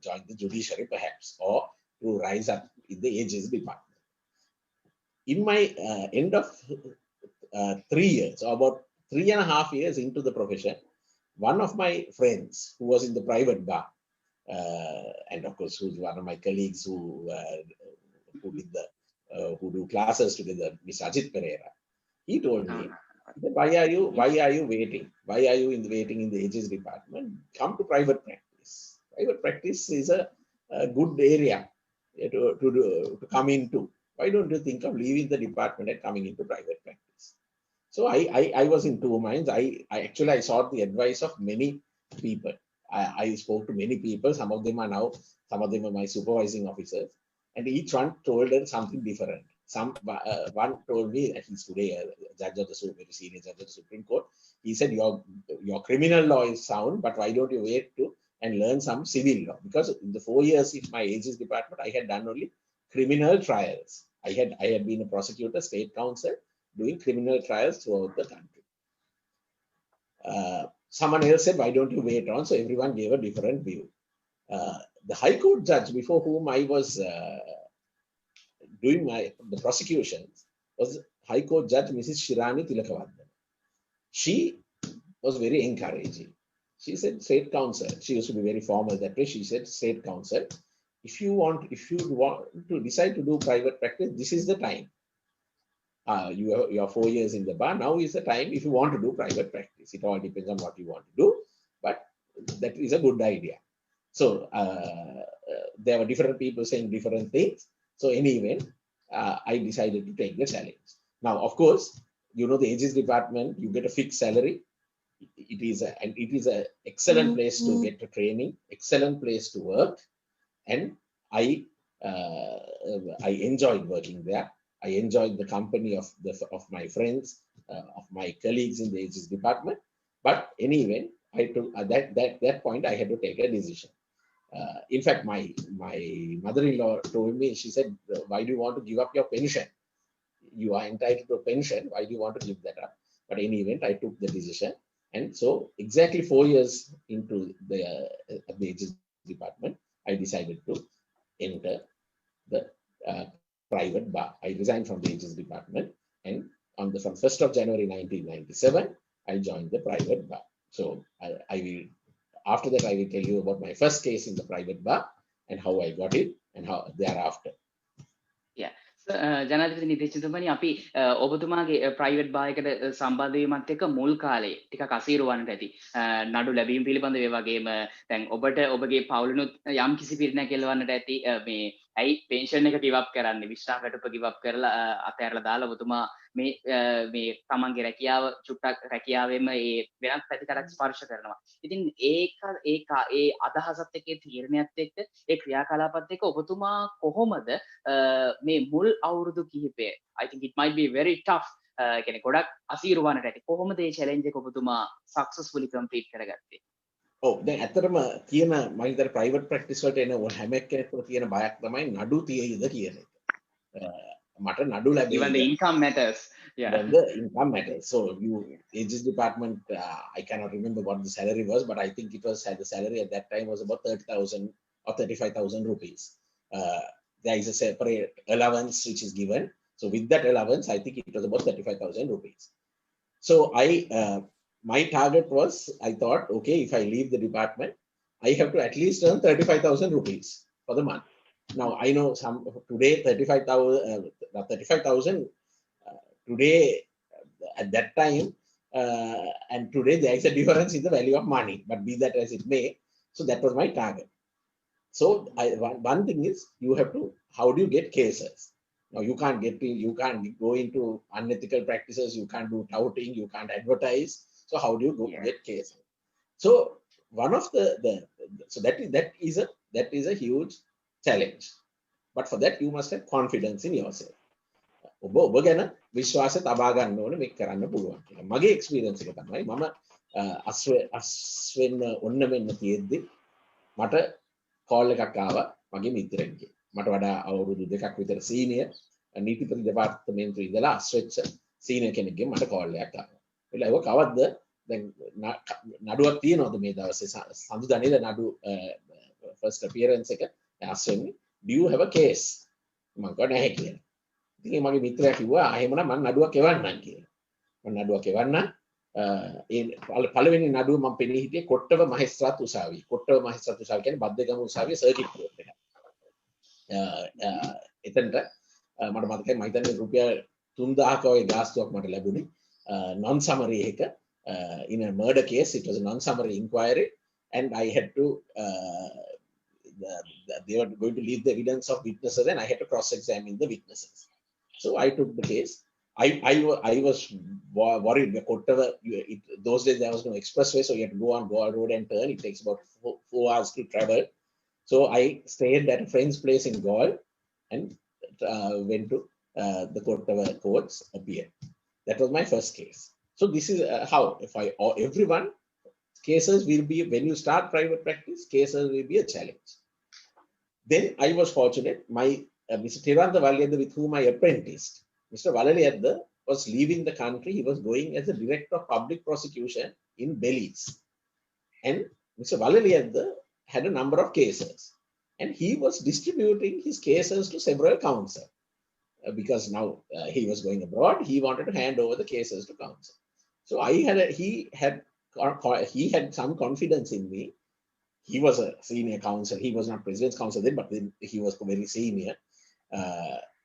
join the judiciary perhaps, or to rise up in the AG's department. In my end of 3 years, or about 3.5 years into the profession, one of my friends who was in the private bar, and of course who's one of my colleagues who do classes together, Ms. Ajit Pereira, he told me, why are you waiting? Why are you waiting in the AG's department? Come to private practice. Private practice is a good area to come into. Why don't you think of leaving the department and coming into private practice? So I was in 2 minds. I sought the advice of many people. I spoke to many people. Some of them are my supervising officers, and each one told us something different. One told me that he's today a judge of the senior judge of the Supreme Court. He said, your criminal law is sound, but why don't you wait and learn some civil law? Because in the 4 years in my AG's department, I had done only criminal trials. I had been a prosecutor, State Counsel, doing criminal trials throughout the country. Someone else said, why don't you wait on? So everyone gave a different view. The High Court judge before whom I was doing the prosecutions was High Court Judge Mrs. Shirani Tilakavardhan. She was very encouraging. She said, State Counsel, she used to be very formal that way. She said, State Counsel, if you want to decide to do private practice, this is the time. You are 4 years in the bar. Now is the time if you want to do private practice. It all depends on what you want to do, but that is a good idea. So there were different people saying different things. So anyway, I decided to take the challenge. Now, of course, the AG's department, you get a fixed salary. It is an excellent place to get the training, excellent place to work, and I enjoyed working there. I enjoyed the company of my friends, of my colleagues in the AG's department. But anyway, I took at that point I had to take a decision. In fact, my mother-in-law told me, she said, "Why do you want to give up your pension? You are entitled to a pension. Why do you want to give that up?" But in any event, I took the decision, and so exactly 4 years into the ages department, I decided to enter the private bar. I resigned from the ages department, and from 1st of January 1997, I joined the private bar. So I will, after that, I will tell you about my first case in the private bar and how I got it and how thereafter.
Yeah. ජනාධිපති නිදේශකතුමනි අපි ඔබතුමාගේ private bar එකට සම්බන්ධ වීමත් එක්ක මුල් කාලේ ටිකක් අසීරු වන්නට ඇති. නඩු ලැබීම පිළිබඳව ඒ වගේම දැන් ඔබට ඔබගේ පවුලුනුත් යම් කිසි පිරිනැක් එල්ලවන්නට ඇති. මේ ඇයි පෙන්ෂන් එක ගිව් අප් කරන්නේ? විශ්‍රාම වැටුප ගිව් අප් කරලා අතහැරලා දාලා ඔබතුමා මේ තමන්ගේ රැකියාව චුට්ටක් රැකියාවෙම ඒ වෙනත් පැතිකඩක් ස්පර්ශ කරනවා. ඉතින් ඒ අදහසත් එක්ක තීරණයත් එක්ක ඒ ක්‍රියාකලාපත් එක්ක ඔබතුමා කොහොමද මේ මුල් අවුරුදු කිහිපය I think it might be very tough කියන්නේ ගොඩක් අසීරු වන්නට ඇති. කොහොමද මේ challenge එක ඔබතුමා successfully complete කරගත්තේ?
දැන් ඇත්තටම කියන මම හිතන්නේ ප්‍රයිවට් ප්‍රැක්ටිස් වලට එන හැම කෙනෙක්ම තියෙන බයක් තමයි නඩු තියෙයිද කියන එක. මට නඩු ලැබෙන්නේ.
Even the income matters. Yeah.
Then the income matters. So ages department, I cannot remember what the salary was, but I think it was the salary at that time was about 30,000 or 35,000 rupees. There is a separate allowance which is given. So with that allowance, I think it was about 35,000 rupees. So my target was, I thought, okay, if I leave the department, I have to at least earn 35,000 rupees for the month. Now I know today 35,000 today at that time and today there is a difference in the value of money, but be that as it may. So that was my target. So one thing is you have to, how do you get cases? Now you can't go into unethical practices, you can't do touting, you can't advertise. So how do you get cases? So one of so that is a huge challenge. But for that you must have confidence in yourself. ඔබ ගැන විශ්වාසය තබා ගන්න ඕනේ මේක කරන්න පුළුවන් කියලා. මගේ එක්ස්පීරියන්ස් එක තමයි මම අස්වෙන්න ඔන්න මෙන්න තියෙද්දි මට කෝල් එකක් ආවා මගේ මිත්‍රෙක්ගේ. මට වඩා අවුරුදු 2ක් විතර සීනියර් නීතිපති දෙපාර්තමේන්තුවේ ඉඳලා අස්වෙච්ච සීනියර් කෙනෙක්ගෙන් මට කෝල් එකක් ආවා. ඒලා ඒක කවද්ද දැන් නඩුවක් තියනවද මේ දවසේ සඳුදානේද නඩු first appearance එක අස්වෙන්නේ do you have a case? මම කිව්වා නැහැ කියලා. ඉතින් මගේ මිත්‍රයා කිව්වා එහෙමනම් මම නඩුවක් එවන්නම් කියලා. මම නඩුවක් එවන්නම්. ඒ පළවෙනි නඩුව මම පෙනී හිටියේ කොට්ටව මහේස්ත්‍රාත් උසාවියේ. කොට්ටව මහේස්ත්‍රාත් උසාවිය කියන්නේ බද්දේගම උසාවියේ සර්කිට් කෝට් එක. එතනට මට මතකයි මම හිතන්නේ රුපියල් 3000ක වගේ ගාස්තුවක් මට ලැබුණේ. non summary එක in a murder case. It was a non summary inquiry and I had to they were going to leave the evidence of witnesses and I had to cross examine the witnesses. So I took the case. I was worried. Those days there was no expressway, so you had to go on Goa Road and turn. It takes about 4 hours to travel. So I stayed at a friend's place in Goa and went to the courts appear. That was my first case. So this is how everyone cases will be, when you start private practice, cases will be a challenge. Then I was fortunate. My Mr. Tiranda Valyadda, with whom I apprenticed, Mr. Valyadda was leaving the country. He was going as a director of public prosecution in Belize. And Mr. Valyadda had a number of cases. And he was distributing his cases to several counsel. Because now he was going abroad, he wanted to hand over the cases to counsel. So he had some confidence in me. He was a senior counsel. He was not president's counsel then, but then he was very senior.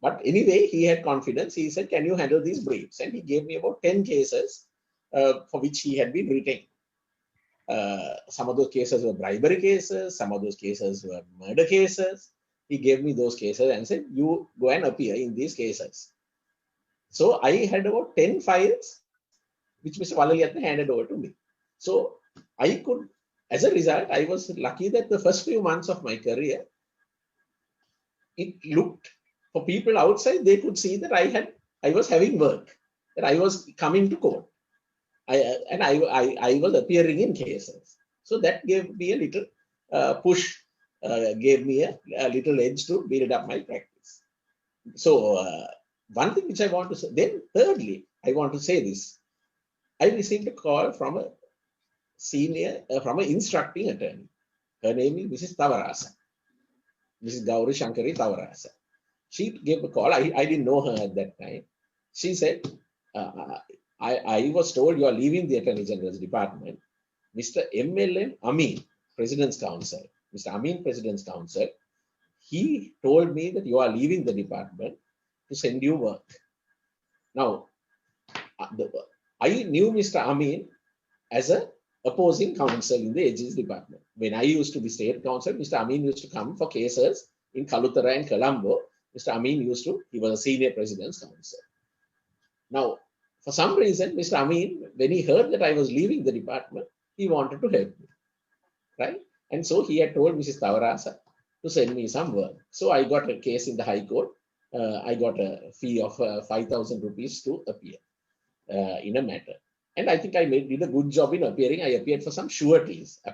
But anyway, he had confidence. He said, "Can you handle these briefs?" And he gave me about 10 cases for which he had been retained. Some of those cases were bribery cases. Some of those cases were murder cases. He gave me those cases and said, "You go and appear in these cases." So I had about 10 files which Mr. Valyadda handed over to me. So I could, as a result, I was lucky that the first few months of my career, it looked, for people outside, they could see that I was having work, that I was coming to court. I was appearing in cases. So that gave me a little push, gave me a little edge to build up my practice. So one thing which I want to say, then thirdly, I want to say this. I received a call from a senior, from an instructing attorney. Her name is Mrs. Tavarasa, Mrs. Gauri Shankari Tavarasa. She gave a call. I didn't know her at that time. She said, I was told you are leaving the Attorney General's department. Mr. MLM Amin, President's Counsel, Mr. Amin, President's Counsel, he told me that you are leaving the department to send you work. Now, I knew Mr. Amin as an opposing counsel in the AG's department. When I used to be State Counsel, Mr. Amin used to come for cases in Kalutara and Colombo. Mr. Amin he was a senior President's Counsel. Now, for some reason, Mr. Amin, when he heard that I was leaving the department, he wanted to help me, right? And so he had told Mrs. Tavarasa to send me some work. So I got a case in the High Court. I got a fee of 5,000 rupees to appear in a matter. And I think I did a good job in appearing. I appeared for some sureties. They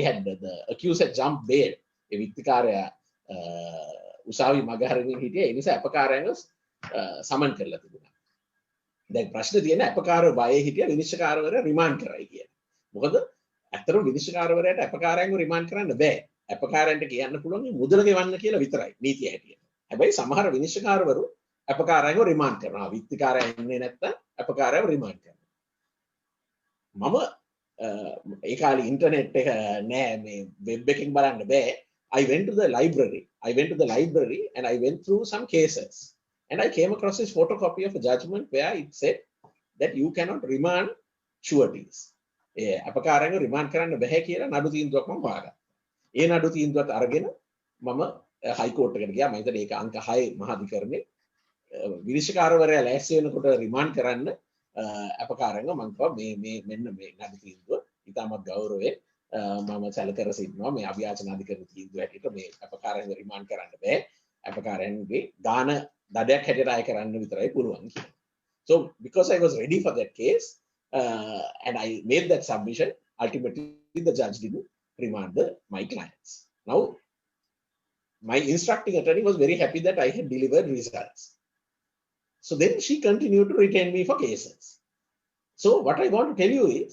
had the accused had jumped bail. උසාවි මගහරමින් හිටිය ඒ නිසා අපකාරයන්ව සමන් කරලා තිබුණා. දැන් ප්‍රශ්නේ තියෙන්නේ අපකාරව බයේ හිටිය විනිශ්චයකාරවරයා remand කරයි කියන. මොකද ඇත්තටම විනිශ්චයකාරවරයාට අපකාරයන්ව රිමාන්ඩ් කරන්න බෑ. අපකාරයන්ට කියන්න පුළුවන් මුදල ගෙවන්න කියලා විතරයි නීතිය හැටියට. හැබැයි සමහර විනිශ්චයකාරවරු අපකාරයන්ව රිමාන්ඩ් කරනවා. විත්තිකාරයා එන්නේ නැත්තම් අපකාරයව රිමාන්ඩ් කරනවා. මම ඒ කාලේ ඉන්ටර්නෙට් එක නෑ මේ වෙබ් එකකින් බලන්න බෑ. I went to the library and I went through some cases and I came across this photocopy of a judgment where it said that you cannot remand sureties. අපකාරයන්ව රිමාන්ඩ් කරන්න බෑ කියලා නඩු තීන්දුවක් මම හොයාගත්තා. ඒ නඩු තීන්දුවත් අරගෙන මම හයි කෝට් එකට ගියා. මම හිතන්නේ ඒක අංක 6 මහාධිකරණේ විනිශ්චයකාරවරයා ලෑස්ති වෙනකොට රිමාන්ඩ් කරන්න අපකාරයන්ව මම කිව්වා මේ මෙන්න මේ නඩු තීන්දුව ඉතාමත් ගෞරවයෙන් මම සැලකර සිටිනවා මේ අභියාචන අධිකරණ තීන්දුව හැටියට මේ අපකාරයන්ව රිමාන්ඩ් කරන්න බෑ. අපකාරයන්ගේ දාන දඩයක් හැටියට අය කරන්න විතරයි පුළුවන් කියලා. So because I was ready for that case and I made that submission, ultimately the judge didn't remand my clients. Now my instructing attorney was very happy that I had delivered results. So then she continued to retain me for cases. So what I want to tell you is,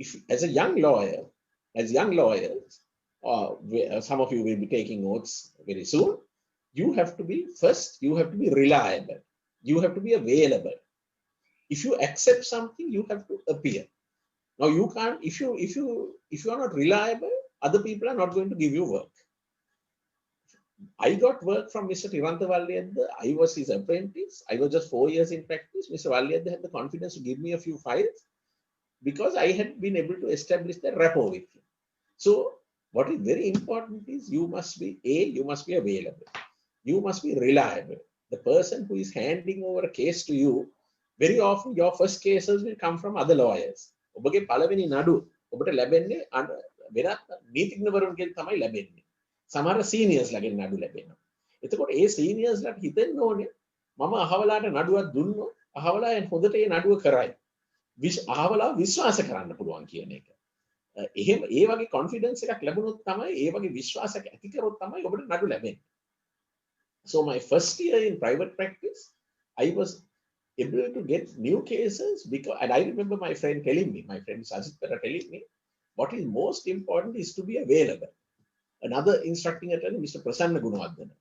if as a young lawyer, some of you will be taking notes very soon, you have to be reliable. You have to be available. If you accept something, you have to appear. Now you can't, if you are not reliable, other people are not going to give you work. I got work from Mr. Tirantha Valliyadda. I was his apprentice. I was just 4 years in practice. Mr. Valliyadda had the confidence to give me a few files because I had been able to establish that rapport with him. So what is very important is you must be available. You must be reliable. The person who is handing over a case to you, very often your first cases will come from other lawyers. ඔබගේ පළවෙනි නඩු ඔබට ලැබෙන්නේ වෙනත් නීතිඥවරුන්ගෙන් තමයි ලැබෙන්නේ. සමහර සීනියර්ස් ලාගෙන් නඩු ලැබෙනවා. එතකොට ඒ සීනියර්ස් ලාට හිතෙන්න ඕනේ මම අහවලාට නඩුවක් දුන්නොත් අහවලා හොඳට ඒ නඩුව කරයි. අහවලා විශ්වාස කරන්න පුළුවන් කියන එක. එහෙම ඒ වගේ කොන්ෆිඩන්ස් එකක් ලැබුණොත් තමයි ඒ වගේ විශ්වාසයක් ඇති කරොත් තමයි ඔබට නඩු ලැබෙන්නේ. So my first year in private practice, I was able to get new cases because, and I remember my friend telling me, my friend Sajid Pera telling me, what is most important is to be available. Another instructing attorney, Mr. Prasanna Gunawardena,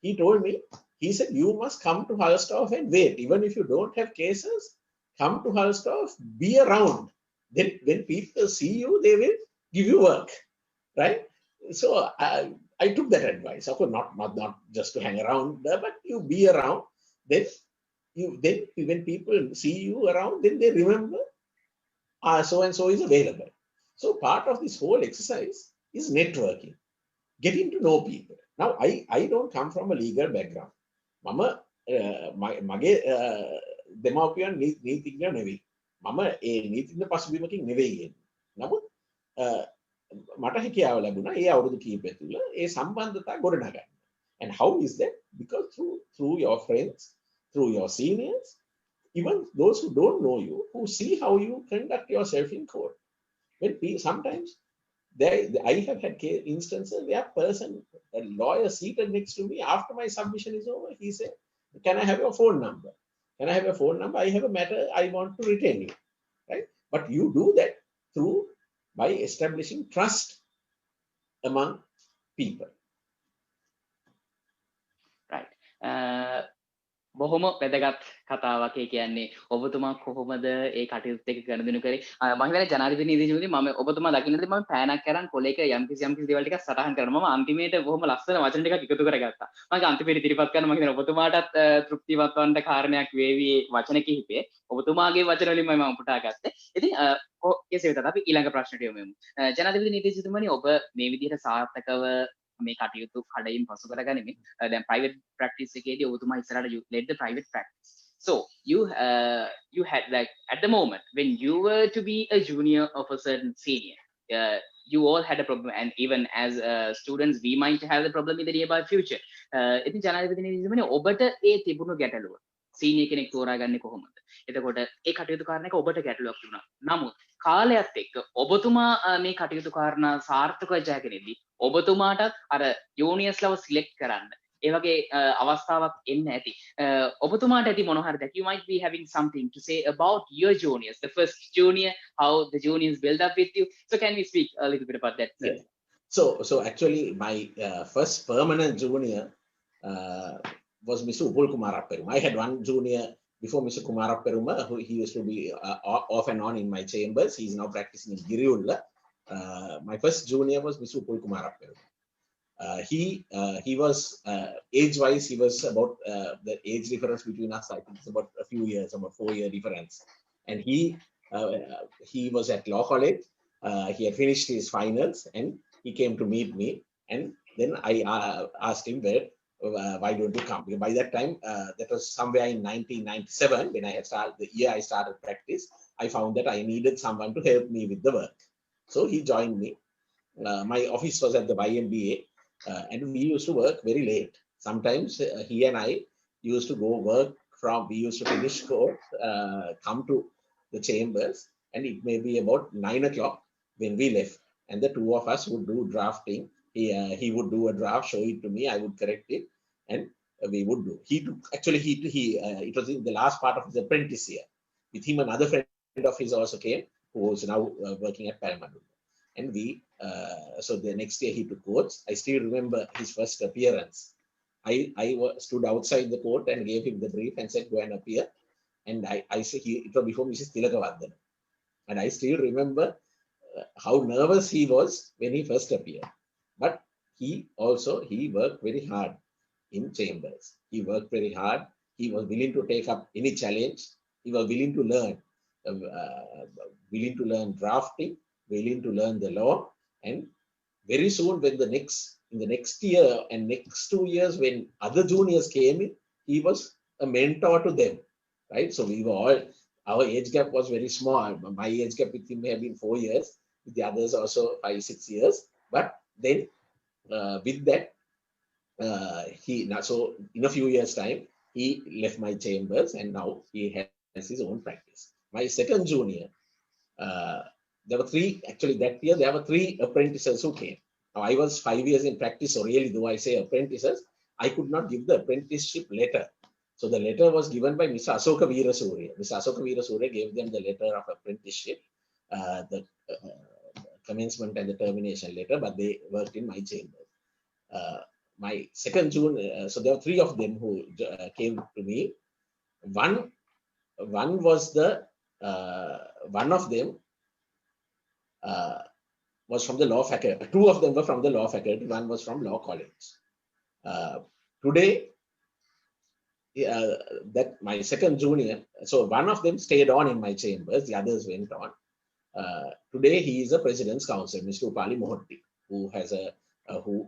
he told me, he said, you must come to Halstorf and wait. Even if you don't have cases, come to Halstorf, be around. Then when people see you, they will give you work, right? So I took that advice. Of course, not just to hang around, but you be around. Then when people see you around, then they remember, so and so is available. So part of this whole exercise is networking, getting to know people. Now I don't come from a legal background. Mama, mage දෙමාපියන් නීතිඥ නෙවෙයි. මම ඒ නීතිඥ පසුබිමකින් නෙවෙයි එන්නේ. නමුත් මට හැකියාව ලැබුණා ඒ අවුරුදු කිහිපය තුළ ඒ සම්බන්ධතා ගොඩනගන්න. And how is that? Because through your friends, through your seniors, even those who don't know you, who see how you conduct yourself in court. Sometimes I have had instances where a lawyer seated next to me after my submission is over, he said, "Can I have your phone number? Can I have your phone number? I have a matter I want to retain you." Right? But you do that by establishing trust among people.
Right. බොහොම වැදගත් කතාවක් ඒ කියන්නේ ඔබතුමා කොහොමද ඒ කටයුත්ත එක ගනුදෙනු කරේ මම හිතන්නේ ජනාධිපති නීතිඥවරුනි මම ඔබතුමා දකින්නදී මම පෑනක් කරන් කොලේක යම්කිසි දේවල් ටිකක් සටහන් කරනවා මම අන්තිමේට බොහොම ලස්සන වචන ටිකක් එකතු කරගත්තා මම අන්තිමේට ඉදිරිපත් කරනවා මම හිතන්නේ ඔබතුමාටත් තෘප්තිවත් වන්න කාරණයක් වේවි මේ වචන කිහිපේ ඔබතුමාගේ වචන වලින් මම උපුටා ගත්තේ ඉතින් කෙසේ වෙතත් අපි ඊළඟ ප්‍රශ්නට යමු ජනාධිපති නීතිඥතුමනි ඔබ මේ විදිහට සාර්ථකව මේ කටයුතු කඩයින් පසු කරගනිමින් දැන් private practice එකේදී ඔබතුමා ඉස්සරහට you led the private practice so you had like at the moment when you were to be a junior of a certain senior you all had a problem and even as students we might have the problem in the nearby future ඉතින් ජනාධිපති නීතිඥතුමනි ඔබට ඒ තිබුණු ගැටලුව senior කෙනෙක් තෝරාගන්නේ කොහොමද එතකොට ඒ කටයුතු කාරණේක ඔබට ගැටලුවක් තිබුණා නමුත් කාලයත් එක්ක ඔබතුමා මේ කටයුතු කාරණා සාර්ථකව ජයගෙනදී ඔබතුමාටත් අර ජූනියර්ස්ලව සිලෙක්ට් කරන්න ඒ වගේ අවස්ථාවක් එන්න ඇති ඔබතුමාට ඇති මොන හරි that you might be having something to say about your juniors the first junior how the juniors build up with you so can we speak a little bit about that
yeah. so actually my first permanent junior was Mr. Upul Kumaraperuma. I had one junior before Mr. Kumaraperuma, who he used to be off and on in my chambers. He's now practicing in Giriyulla. My first junior was Mr. Upul Kumaraperuma. He was age-wise, he was about the age difference between us. I think it's about a few years, about 4-year difference. And he was at Law College. He had finished his finals, and he came to meet me. And then I asked him, why don't you come? Because by that time, that was somewhere in 1997, when I had started, the year I started practice, I found that I needed someone to help me with the work. So he joined me. My office was at the YMBA, and we used to work very late. Sometimes he and I used to go work we used to finish court, come to the chambers, and it may be about 9 o'clock when we left. And the two of us would do drafting. He would do a draft, show it to me, I would correct it, and we would do. It was in the last part of his apprentice year. With him, another friend of his also came, who was now working at Paramount. And so the next year he took courts. I still remember his first appearance. I stood outside the court and gave him the brief and said, "Go and appear." And I said, it was before Mrs. Tilakavardhana. And I still remember how nervous he was when he first appeared. But he worked very hard in chambers. He worked very hard. He was willing to take up any challenge. He was willing to learn drafting, willing to learn the law. And very soon, in the next year and next 2 years, when other juniors came in, he was a mentor to them, right? So we were all, our age gap was very small. My age gap with him may have been 4 years, with the others also 5-6 years. But then with that, so in a few years' time, he left my chambers and now he has his own practice. My second junior, there were that year there were 3 apprentices who came. Now I was 5 years in practice, so really, though I say apprentices, I could not give the apprenticeship letter. So the letter was given by Mr. Asoka Veerasurya. Mr. Asoka Veerasurya gave them the letter of apprenticeship, the commencement and the termination letter, but they worked in my chamber. My second junior, so there were 3 of them who came to me. One was one of them was from the law faculty. 2 of them were from the law faculty. One was from Law College. Today, that my second junior, so one of them stayed on in my chambers, the others went on. Today, he is a president's counsel, Mr. Upali Mohotti, who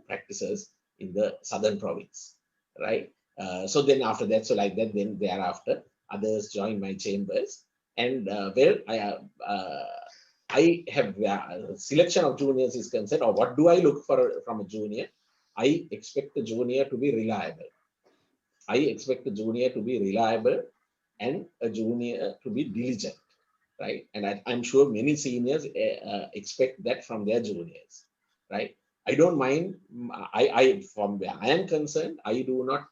practices in the southern province, right? So then after that, then thereafter, others joined my chambers. And I have selection of juniors is concerned, or what do I look for from a junior? I expect the junior to be reliable. and a junior to be diligent, right? And I'm sure many seniors expect that from their juniors, right? I don't mind. From where I am concerned, I do not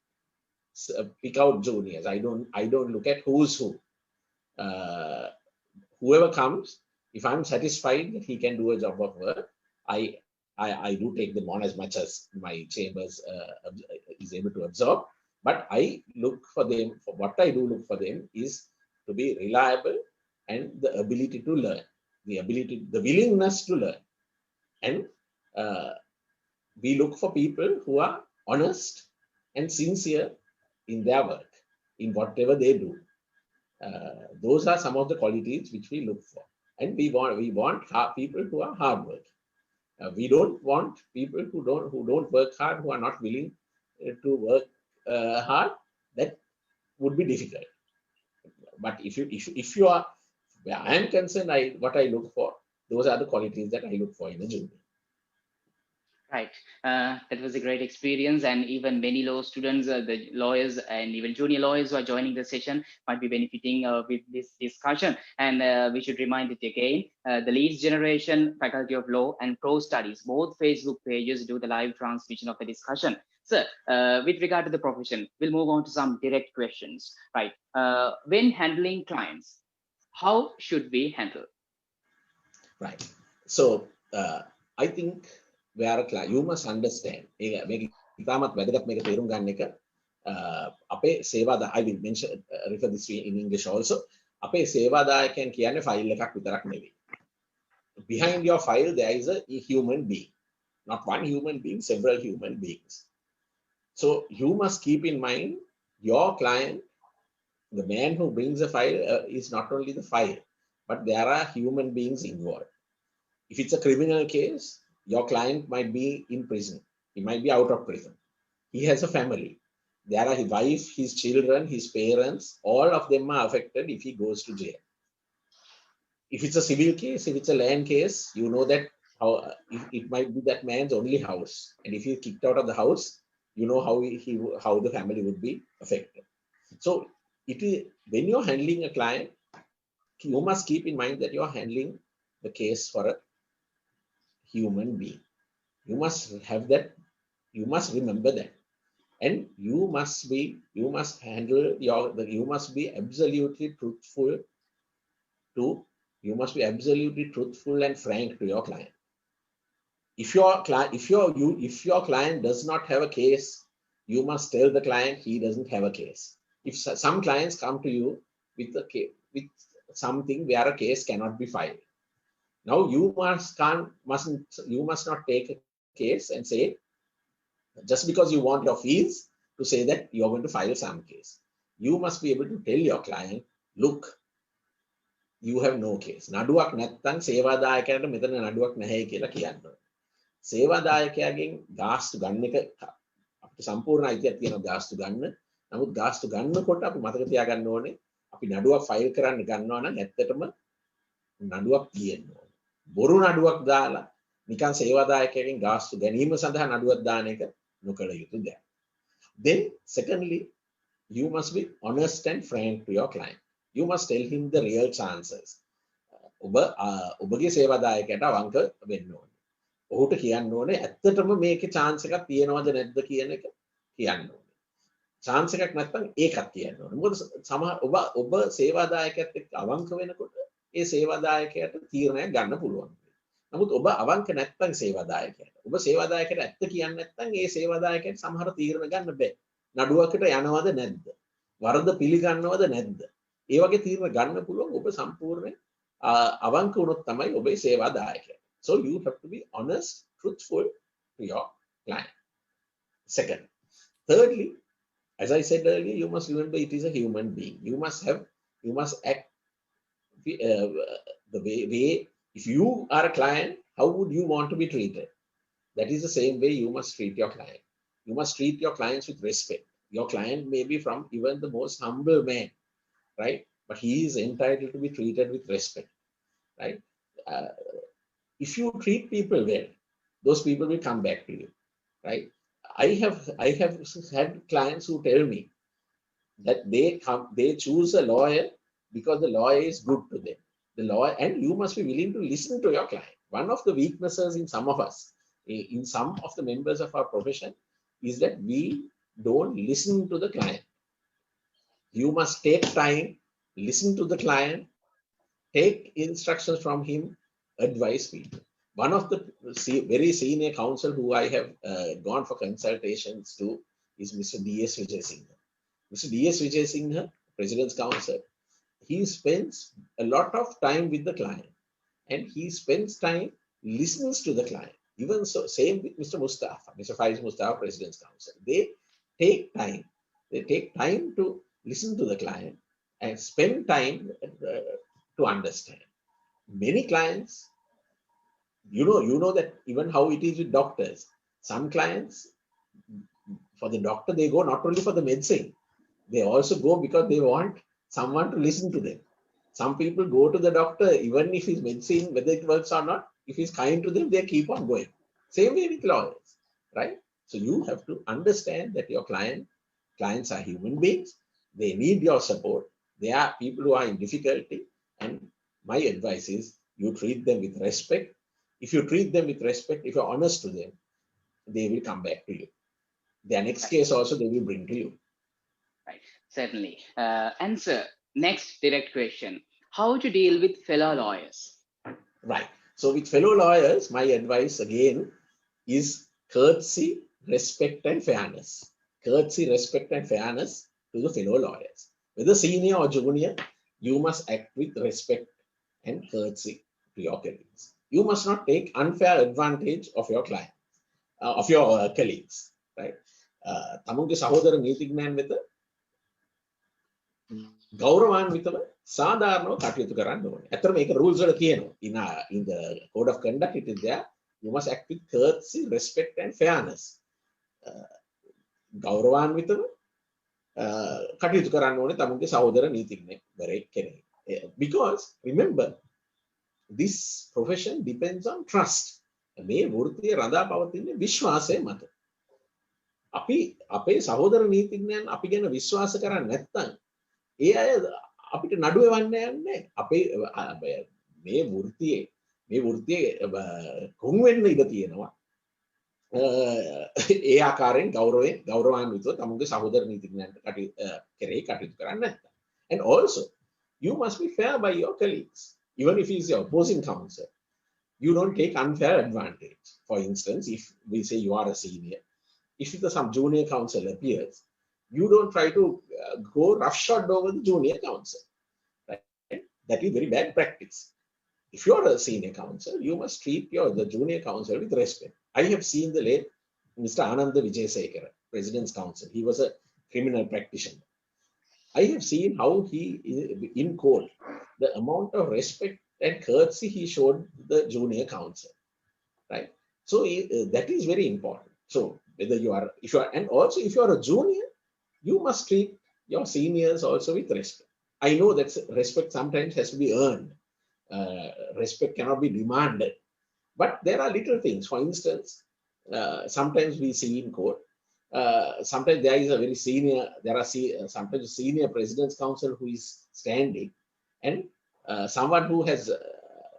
pick out juniors. I don't look at who's who. Whoever comes, if I'm satisfied that he can do a job of work, I do take them on as much as my chambers is able to absorb. But I look for them. What I do look for them is to be reliable and the ability to learn, the willingness to learn, and we look for people who are honest and sincere in their work, in whatever they do. Those are some of the qualities which we look for, and we want people who are hardworking. We don't want people who don't work hard, who are not willing to work hard. That would be difficult. But if you are, where I am concerned, what I look for, those are the qualities that I look for in a junior.
Right. That was a great experience, and even many law students, the lawyers and even junior lawyers who are joining the session might be benefiting with this discussion. And we should remind it again, the Leeds Generation Faculty of Law and Pro Studies, both Facebook pages do the live transmission of the discussion. So with regard to the profession, we'll move on to some direct questions. Right. When handling clients, how should we handle?
Right. So I think where a client, you must understand. I will mention refer this in English also. අපේ සේවාදායකයන් කියන්නේ file එකක් විතරක් නෙවෙයි. Behind your file there is a human being, not one human being, several human beings. So you must keep in mind your client, the man who brings a file is not only the file, but there are human beings involved. If it's a criminal case, your client might be in prison. He might be out of prison. He has a family. There are his wife, his children, his parents, all of them are affected if he goes to jail. If it's a civil case, if it's a land case, you know that it might be that man's only house. And if he's kicked out of the house, you know how the family would be affected. So when you're handling a client, you must keep in mind that you're handling the case for a human being. You must have that. You must remember that, and you must be absolutely truthful and frank to your client. If your client does not have a case, you must tell the client he doesn't have a case. If some clients come to you with something where a case cannot be filed, now you must not take a case and say, just because you want your fees, to say that you're going to file some case. You must be able to tell your client, look, you have no case. නඩුවක් නැත්තම් සේවාදායකයන්ට මෙතන නඩුවක් නැහැ කියලා කියන්න. සේවාදායකයාගෙන් ගාස්තු ගන්න එක අපිට සම්පූර්ණ අයිතියක් තියෙනවා ගාස්තු ගන්න. නමුත් ගාස්තු ගන්නකොට අපි මතක තියාගන්න ඕනේ අපි නඩුවක් ෆයිල් කරන්න ගන්නවා නම් ඇත්තටම නඩුවක් තියෙන්න ඕනේ. බොරු නඩුවක් දාලා නිකන් සේවාදායකයගෙන් ගාස්තු ගැනීම සඳහා නඩුවක් දාන එක නොකළ යුතු දෙයක්. Then secondly, you must be honest and frank to your client. You must tell him the real chances. ඔබගේ සේවාදායකයට අවංක වෙන්න ඕනේ. ඔහුට කියන්න ඕනේ ඇත්තටම මේකේ chance එකක් තියෙනවද නැද්ද කියන එක කියන්න ඕනේ. chance එකක් නැත්නම් ඒකත් කියන්න ඕනේ. මොකද සමහර ඔබ සේවාදායකයත් එක්ක අවංක වෙනකොට ඒ සේවාදායකයට තීරණයක් ගන්න පුළුවන්. නමුත් ඔබ අවංක නැත්නම් සේවාදායකයට ඔබ සේවාදායකයට ඇත්ත කියන්නේ නැත්නම් ඒ සේවාදායකයට සමහර තීරණ ගන්න බෑ. නඩුවකට යනවද නැද්ද? වරද පිළිගන්නවද නැද්ද? ඒ වගේ තීරණ ගන්න පුළුවන් ඔබ සම්පූර්ණ අවංක වුණොත් තමයි ඔබේ සේවාදායකයා. So you have to be honest, truthful to your client. Second. Thirdly, as I said earlier, you must remember it is a human being. You must act the way. If you are a client, how would you want to be treated? That is the same way you must treat your client. You must treat your clients with respect. Your client may be from even the most humble man, right? But he is entitled to be treated with respect, right? If you treat people well, those people will come back to you, right? I have had clients who tell me, that they choose a lawyer because the lawyer is good to them. The lawyer, and you must be willing to listen to your client. One of the weaknesses in some of us, in some of the members of our profession, is that we don't listen to the client. You must take time, listen to the client, take instructions from him, advise people. One of the very senior counsel who I have gone for consultations to is Mr. D.S. Vijayasinghe. Mr. D.S. Vijayasinghe, President's Counsel, he spends a lot of time with the client, and he spends time, listens to the client. Even so, same with Mr. Mustafa, Mr. Faiz Mustafa, President's Counsel. They take time to listen to the client and spend time to understand. Many clients, you know that even how it is with doctors. Some clients, for the doctor, they go not only for the medicine, they also go because they want someone to listen to them. Some people go to the doctor, even if his medicine, whether it works or not, if he's kind to them, they keep on going. Same way with lawyers, right? So you have to understand that your clients are human beings. They need your support. They are people who are in difficulty. And my advice is you treat them with respect. If you treat them with respect, if you're honest to them, they will come back to you. Their next case also they will bring to you.
Right, certainly. And sir, next direct question. How to deal with fellow lawyers?
Right. So with fellow lawyers, my advice again is courtesy, respect and fairness. Courtesy, respect and fairness to the fellow lawyers. Whether senior or junior, you must act with respect and courtesy to your colleagues. You must not take unfair advantage of your clients, of your colleagues, right? තමුන්ගේ සහෝදර නීතිඥයන් වෙත ගෞරවාන්විතව සාධාරණව කටයුතු කරන්න ඕනේ. ඇත්තටම මේක rules වල තියෙනවා. In the code of conduct it is there. You must act with courtesy, respect and fairness. ගෞරවාන්විතව කටයුතු කරන්න ඕනේ තමුන්ගේ සහෝදර නීතිඥයෙක් කෙනෙක්. Because remember, this profession depends on trust. මේ වෘත්තිය රඳා පවතින්නේ විශ්වාසය මත. අපි අපේ සහෝදර නීතිඥයන් අපි ගැන විශ්වාස කරන්නේ නැත්නම් ඒ අය අපිට නඩුව එවන්න යන්නේ. අපේ මේ වෘත්තියේ කොන් වෙන්න ඉඩ තියෙනවා. ඒ ආකාරයෙන් ගෞරවාන්විතව තමුන්ගේ සහෝදර නීතිඥයන්ට කෙරෙහි කටයුතු කරන්න නැත්නම්. And also you must be fair by your colleagues. Even if he is your opposing counsel, you don't take unfair advantage. For instance, if we say you are a senior, if some junior counsel appears, you don't try to go roughshod over the junior counsel. Right? That is very bad practice. If you are a senior counsel, you must treat the junior counsel with respect. I have seen the late Mr. Ananda Vijayasekara, President's Counsel. He was a criminal practitioner. I have seen how he, in court, the amount of respect and courtesy he showed the junior counsel, right? So that is very important. So whether and also if you are a junior, you must treat your seniors also with respect. I know that respect sometimes has to be earned. Respect cannot be demanded. But there are little things. For instance, sometimes we see in court, sometimes there is a very senior, sometimes a senior President's Counsel who is standing, and someone who has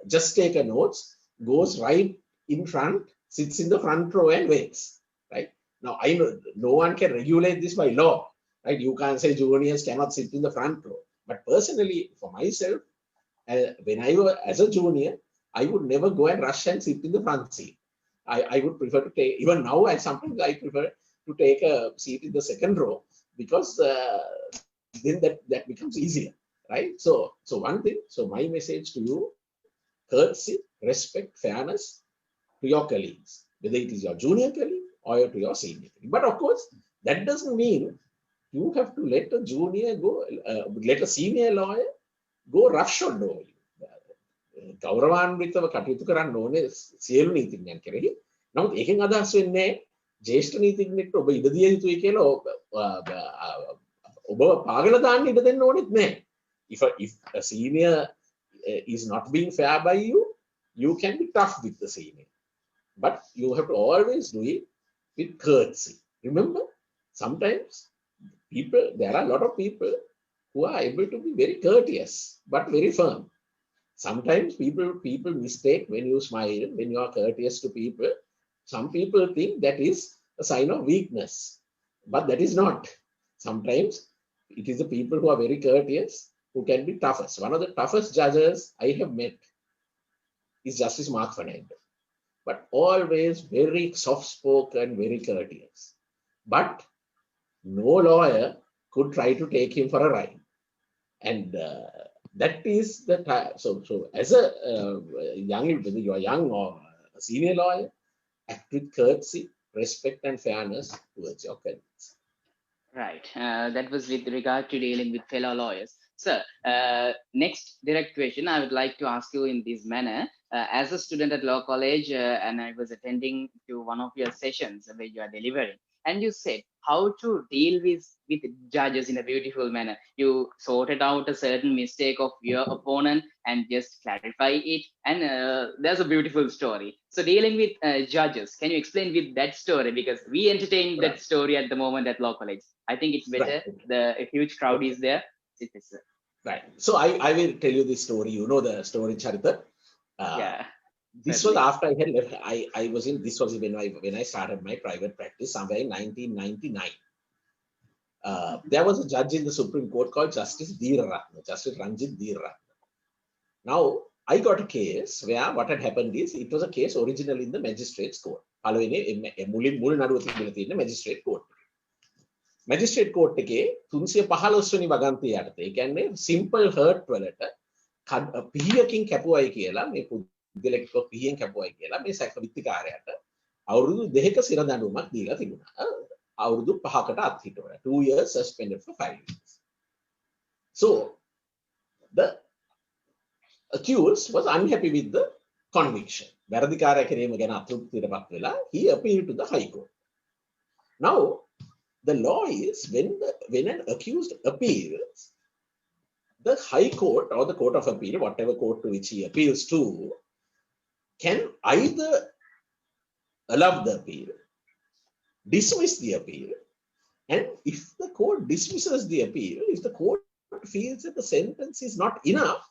just taken notes goes right in front, sits in the front row and waits, right? Now, I know no one can regulate this by law, right? You can't say juniors cannot sit in the front row. But personally, for myself, when I was as a junior, I would never go and rush and sit in the front seat. I would prefer to take, even now, sometimes I prefer to take a seat in the second row, because then that becomes easier, right? So one thing, so my message to you, courtesy, respect, fairness to your colleagues, whether it is your junior colleague or to your senior colleague. But of course, that doesn't mean you have to let a junior go, let a senior lawyer go roughshod over you. ගෞරවාන්විතව කටයුතු කරන්න ඕනේ සියලු නීතිඥයන් කෙරෙහි. නමුත් ඒකෙන් අදහස් වෙන්නේ ජ්‍යෙෂ්ඨ නීතිඥයෙක්ට ඔබ ඉඩ දිය යුතුයි කියලා ඔබ පාගල දාන්න ඉඩ දෙන්න ඕනෙත් නැහැ. If a senior is not being fair by you, you can be tough with the senior. But you have to always do it with courtesy. Remember, sometimes there are a lot of people who are able to be very courteous, but very firm. Sometimes people mistake when you smile, when you are courteous to people. Some people think that is a sign of weakness, but that is not. Sometimes it is the people who are very courteous who can be toughest. One of the toughest judges I have met is Justice Mark Fernandez, but always very soft-spoken, very courteous. But no lawyer could try to take him for a ride. And that is the time. So as a young, whether you are young or a senior lawyer, act with courtesy, respect and fairness towards your colleagues.
Right. That was with regard to dealing with fellow lawyers. Sir, next direct question I would like to ask you in this manner. As a student at Law College, and I was attending to one of your sessions where you are delivering, and you said how to deal with judges in a beautiful manner. You sorted out a certain mistake of your opponent and just clarify it. And there's a beautiful story. So dealing with judges, can you explain with that story? Because we entertain that story at the moment at Law College. I think it's better. Right. A huge crowd is there.
Right. So I will tell you this story. You know the story, Charita.
Yeah.
This certainly. Was after I had left. I was in. This was when I started my private practice somewhere in 1999. There was a judge in the Supreme Court called Justice Dheeraratne, Justice Ranjit Dheeraratne. Now I got a case where what had happened is it was a case originally in the magistrates court. Magistrate court. Magistrate court එකේ 315 වෙනි වගන්තිය යටතේ. ඒ කියන්නේ simple hurt වලට පිහියකින් කැපුවයි කියලා මේ පුද්ගලෙක්ව පිහියෙන් කැපුවයි කියලා මේ සැකවිත්තිකාරයාට අවුරුදු 2ක සිර දඬුවමක් දීලා තිබුණා. අවුරුදු 5කට අත්හිටුවා. 2 years suspended for 5 years. So the accused was unhappy with the conviction. වැරදිකාරයා කිරීම ගැන අතෘප්තියටපත් වෙලා he appealed to the High Court. Now the law is when an accused appeals, the High Court or the Court of Appeal, whatever court to which he appeals to, can either allow the appeal, dismiss the appeal, and if the court dismisses the appeal, if the court feels that the sentence is not enough,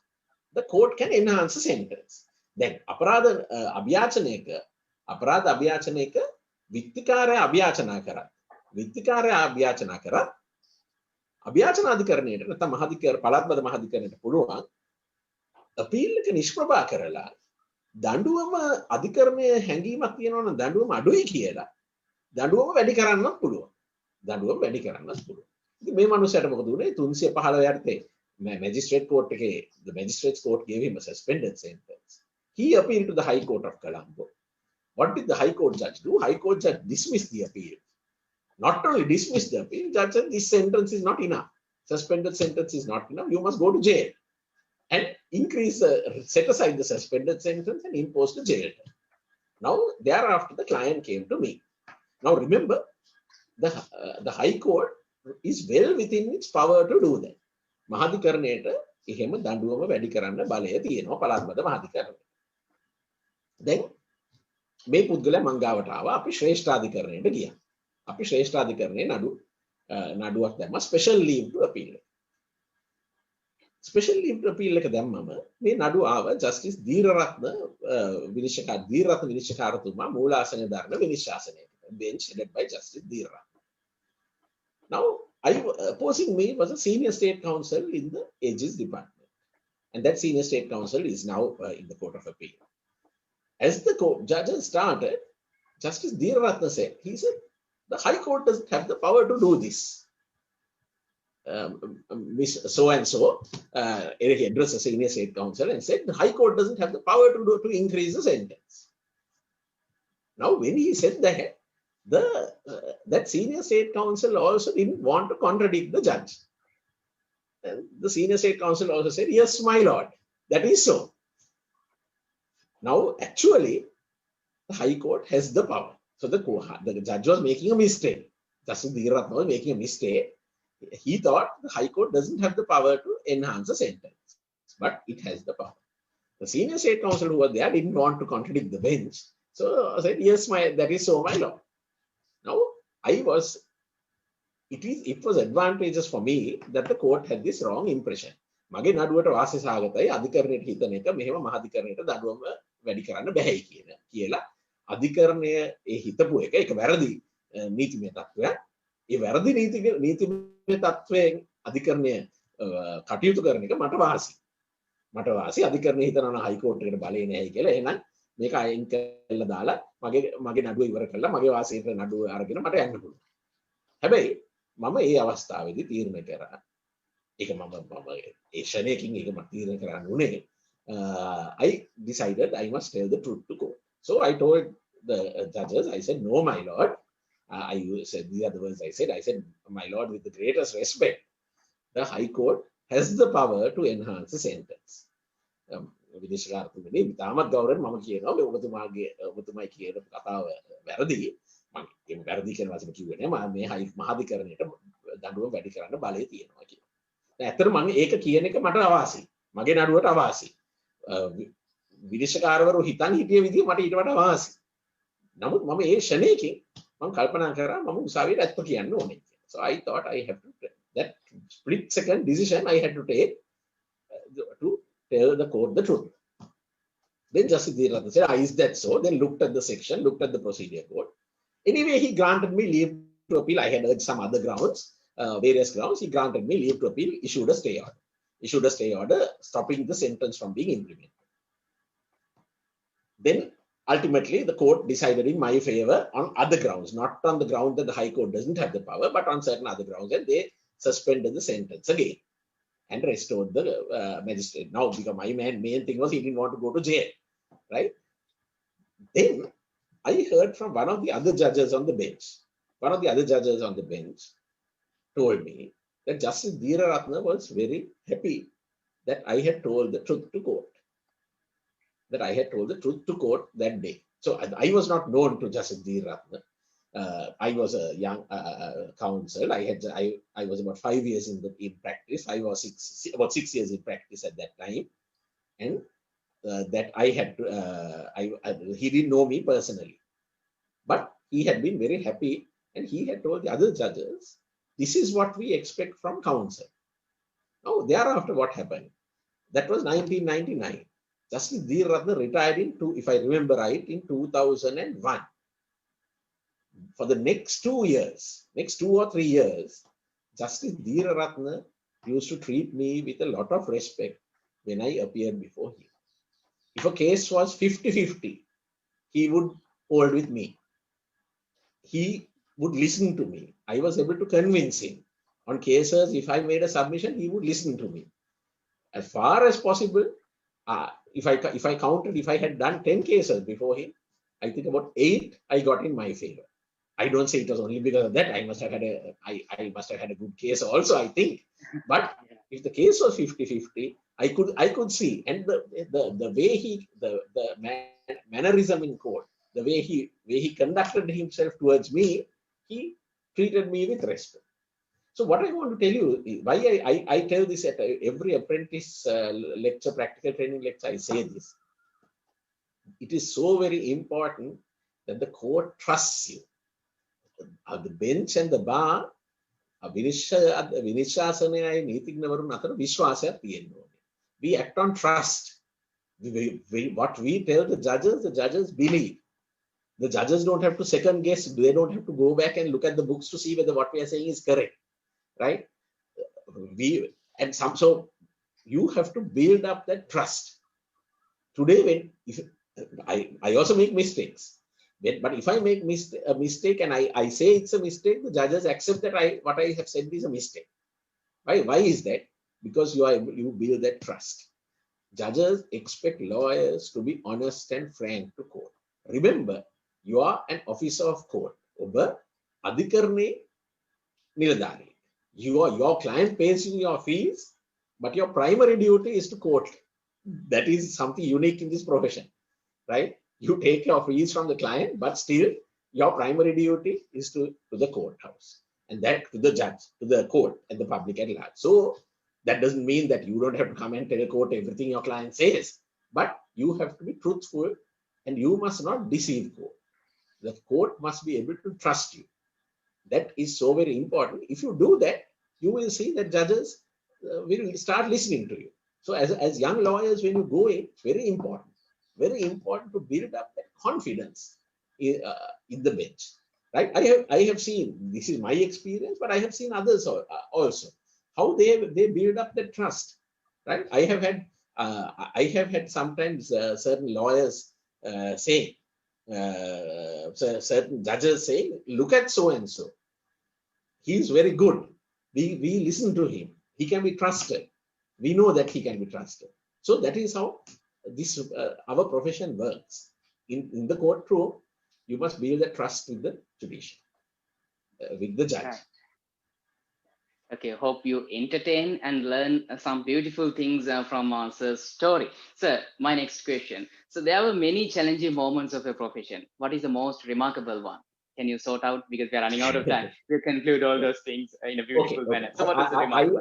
the court can enhance the sentence. Then aparadha abhyacaneka විත්තිකාරය අභ්‍යාචනා කරත් විත්තිකාරය අභ්‍යාචනා කරත් අභ්‍යාචන අධිකරණයට නැත්නම් පළාත්බද මහාධිකරණයට පුළුවන් appeal එක නිෂ්ප්‍රභා කරලා දඬුවම අධිකරණයේ හැඟීමක් තියෙනවා නම් දඬුවම අඩුයි කියලා දඬුවම වැඩි කරන්නත් පුළුවන්. ඉතින් මේ මනුස්සයාට මොකද උනේ 315 යටතේ magistrate court එකේ the magistrates court gave him a suspended sentence. He appealed to the High Court of Colombo. What did the High Court judge do? High Court judge dismissed the appeal. Not only dismissed the appeal, judge said this sentence is not enough. Suspended sentence is not enough. You must go to jail. And set aside the suspended sentence and impose the jail term. Now, thereafter, the client came to me. Now, remember, the High Court is well within its power to do that. මහාධිකරණයට එහෙම දඬුවම වැඩි කරන්න බලය තියෙනවා පළාත්බද මහාධිකරණයට. Then මේ පුද්ගලයා මං ගාවට ආවා. අපි ශ්‍රේෂ්ඨාධිකරණයට ගියා. අපි ශ්‍රේෂ්ඨාධිකරණයේ නඩුවක් දැම්මා special leave to appeal. Special leave to appeal එක දැම්මම මේ නඩුව ආව ජස්ටිස් දීරරත්න විනිශ්චයකාරතුමා මූලාසනය දරන විනිශ්චාසනයකට. Bench headed by Justice Dheeraratne. Now, opposing me was a senior state counsel in the Aegis department. And that senior state counsel is now in the Court of Appeal. As the judges started, Justice Dheeraratne said, the High Court doesn't have the power to do this. Miss so-and-so, he addressed the senior state counsel and said, the High Court doesn't have the power to increase the sentence. Now, when he said that, that senior state counsel also didn't want to contradict the judge. And the senior state counsel also said, yes, my lord, that is so. Now, actually, the High Court has the power. So the judge was making a mistake. Justice Dheeraratne was making a mistake. He thought the High Court doesn't have the power to enhance the sentence, but it has the power. The senior state counsel who was there didn't want to contradict the bench. So I said, yes, that is so, my lord. Now, I was it was advantageous for me that the court had this wrong impression. මගේ නඩුවට වාසි සහගතයි අධිකරණයට හිතන එක මෙහෙම මහ අධිකරණයට දඩුවම වැඩි කරන්න බැහැ කියලා අධිකරණය ඒ හිතපු එක ඒක වැරදි නීතිමය තත්ත්වයක්. ඒ වැරදි නීතිමය තත්ත්වයෙන් අධිකරණය කටයුතු කරන එක මට වාසි අධිකරණය හිතනවා හයි කෝට් එකට බලේ නැහැ කියලා එහෙනම් මේක අයින් කරලා දාලා මගේ නඩුව ඉවර කරලා මගේ වාසියට නඩුව අරගෙන මට යන්න පුළුවන්. හැබැයි මම ඒ අවස්ථාවේදී තීරණය කරා ඒක මම ඒ ෂණයකින් ඒක මම තීරණය කරන්න උනේ I decided I must tell the truth to court. So I told the judges, I said, no, my lord. I said the other words I said, my lord, with the greatest respect, the High Court has the power to enhance the sentence. විදේශකාරතුමනි ඉතාමත් ගෞරවයෙන් මම කියනවා මේ ඔබතුමයි කියන කතාව වැරදි. මම ඒක වැරදි කියන වචන කිව්වේ නෑ. මම මේ මහාධිකරණයට දඬුවම වැඩි කරන්න බලය තියෙනවා කියලා. දැන් ඇත්තට මම ඒක කියන එක මට අවාසි. මගේ නඩුවට අවාසි. විදේශකාරවරු හිතන් හිටිය විදිහ මට ඊට වඩා අවාසි. නමුත් මම ඒ ෂණයකින් මම කල්පනා කරා මම උසාවියට ඇත්ත කියන්න ඕනේ කියලා. So I thought I have to that split second decision I had to take to tell the court the truth. Then Justice Dheeratna said, is that so? Then looked at the section, looked at the procedure code. Anyway, he granted me leave to appeal. I had urged some other grounds, various grounds. He granted me leave to appeal, issued a stay order, stopping the sentence from being implemented. Then ultimately the court decided in my favor on other grounds, not on the ground that the High Court doesn't have the power, but on certain other grounds, and they suspended the sentence again and restored the magistrate. Now, because my main thing was he didn't want to go to jail, right? Then I heard from one of the other judges on the bench. One of the other judges on the bench told me that Justice Dheeratna was very happy that I had told the truth to court. That day. So I was not known to Justice Dheeratna. I was a young counsel. I was about 5 years in practice. About 6 years in practice at that time, and that I had to. He didn't know me personally, but he had been very happy, and he had told the other judges, "This is what we expect from counsel." Now, thereafter, what happened? That was 1999. Justice Dheeratna retired if I remember right, in 2001. For the next 2 or 3 years, Justice Dheeratna used to treat me with a lot of respect when I appeared before him. If a case was 50-50, he would hold with me. He would listen to me. I was able to convince him. On cases, if I made a submission, he would listen to me. As far as possible, if I counted, if I had done 10 cases before him, I think about 8 I got in my favor. I don't say it was only because of that. I must have had a good case also, I think. But if the case was 50-50, I could see, and the way the mannerism in court, the way he conducted himself towards me, he treated me with respect. So what I want to tell you, why I tell this at every apprentice lecture, practical training lecture, I say this. It is so very important that the court trusts you. The bench and the bar, විනිශ්චාසනයයි නීතිඥවරුන් අතර විශ්වාසයක් තියෙන්න ඕනේ. We act on trust. What we tell the judges believe. The judges don't have to second guess. They don't have to go back and look at the books to see whether what we are saying is correct, right? So you have to build up that trust. Today, if I also make mistakes. But if I make a mistake and I say it's a mistake, the judges accept that what I have said is a mistake. Why is that? Because you build that trust. Judges expect lawyers to be honest and frank to court. Remember, you are an officer of court. Adhikarane niladhari. Your client pays you your fees, but your primary duty is to court. That is something unique in this profession, right? You take your fees from the client, but still your primary duty is to the courthouse, and that to the judge, to the court, and the public at large. So that doesn't mean that you don't have to come and tell the court everything your client says, but you have to be truthful, and you must not deceive court. The court must be able to trust you. That is so very important. If you do that, you will see that judges will start listening to you. So as young lawyers, when you go in, very important to build up that confidence in the bench. Right? I have seen, this is my experience, but I have seen others also, how they build up the trust. Right? I have had sometimes certain lawyers say, certain judges say, look at so and so. He is very good. We listen to him. He can be trusted. We know that he can be trusted. So that is how this our profession works. In the courtroom, you must build that trust with the judicial, with the judge.
Right. Okay, hope you entertain and learn some beautiful things from sir's story. Sir, my next question. So there were many challenging moments of your profession. What is the most remarkable one? Can you sort out, because we are running out of time? We'll conclude all those things in a beautiful manner. So what is the remarkable?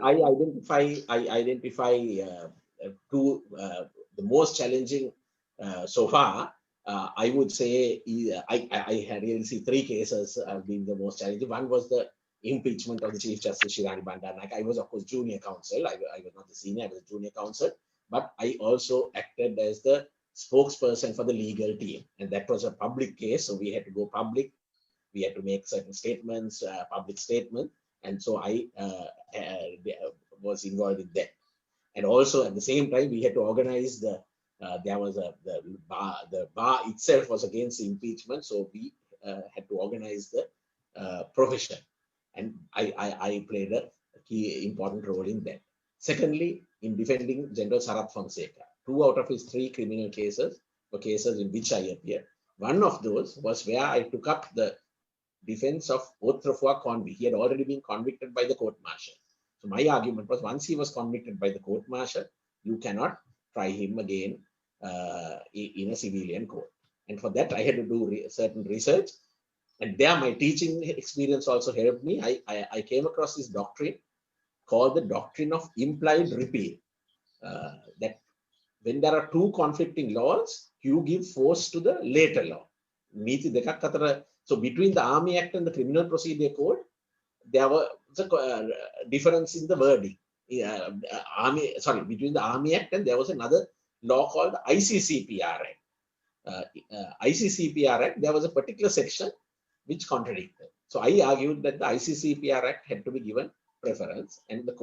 I identify two the most challenging so far. I would say I had really see three cases being the most challenging. One was the impeachment of the Chief Justice Shirani Bandaranaike. I was, of course, junior counsel. I was not the senior, I was a junior counsel. But I also acted as the spokesperson for the legal team. And that was a public case, so we had to go public. We had to make certain statements, public statement. And so I was involved in that. And also at the same time, we had to organize the bar itself was against impeachment. So we had to organize the profession. And I played a key important role in that. Secondly, in defending General Sarath Fonseka, 2 out of his 3 criminal cases were cases in which I appeared. One of those was where I took up the defense of autre revoir convict. He had already been convicted by the court martial. So my argument was, once he was convicted by the court martial, you cannot try him again in a civilian court. And for that, I had to do certain research. And there, my teaching experience also helped me. I came across this doctrine called the doctrine of implied repeal. That when there are 2 conflicting laws, you give force to the later law. So between the Army Act and the Criminal Procedure Code, there was a difference in the wording. Between the Army Act and there was another law called the ICCPR Act. ICCPR Act, there was a particular section which contradicted. So I argued that the ICCPR Act had to be given preference, and the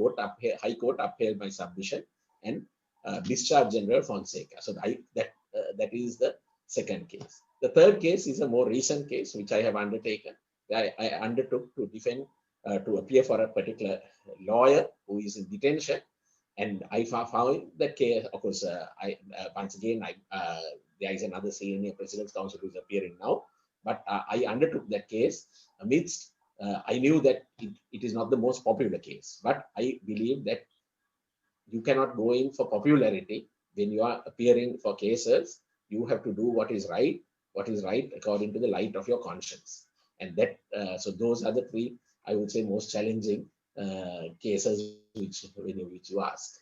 High Court upheld my submission and discharged General Fonseka. So that is the second case. The third case is a more recent case which I have undertaken. I undertook to defend, to appear for a particular lawyer who is in detention, and I found that case. Of course, once again, there is another senior President's Counsel who is appearing now. But I undertook that case amidst, I knew that it is not the most popular case, but I believe that you cannot go in for popularity. When you are appearing for cases, you have to do what is right according to the light of your conscience. And that, so those are the 3, I would say, most challenging cases which you ask.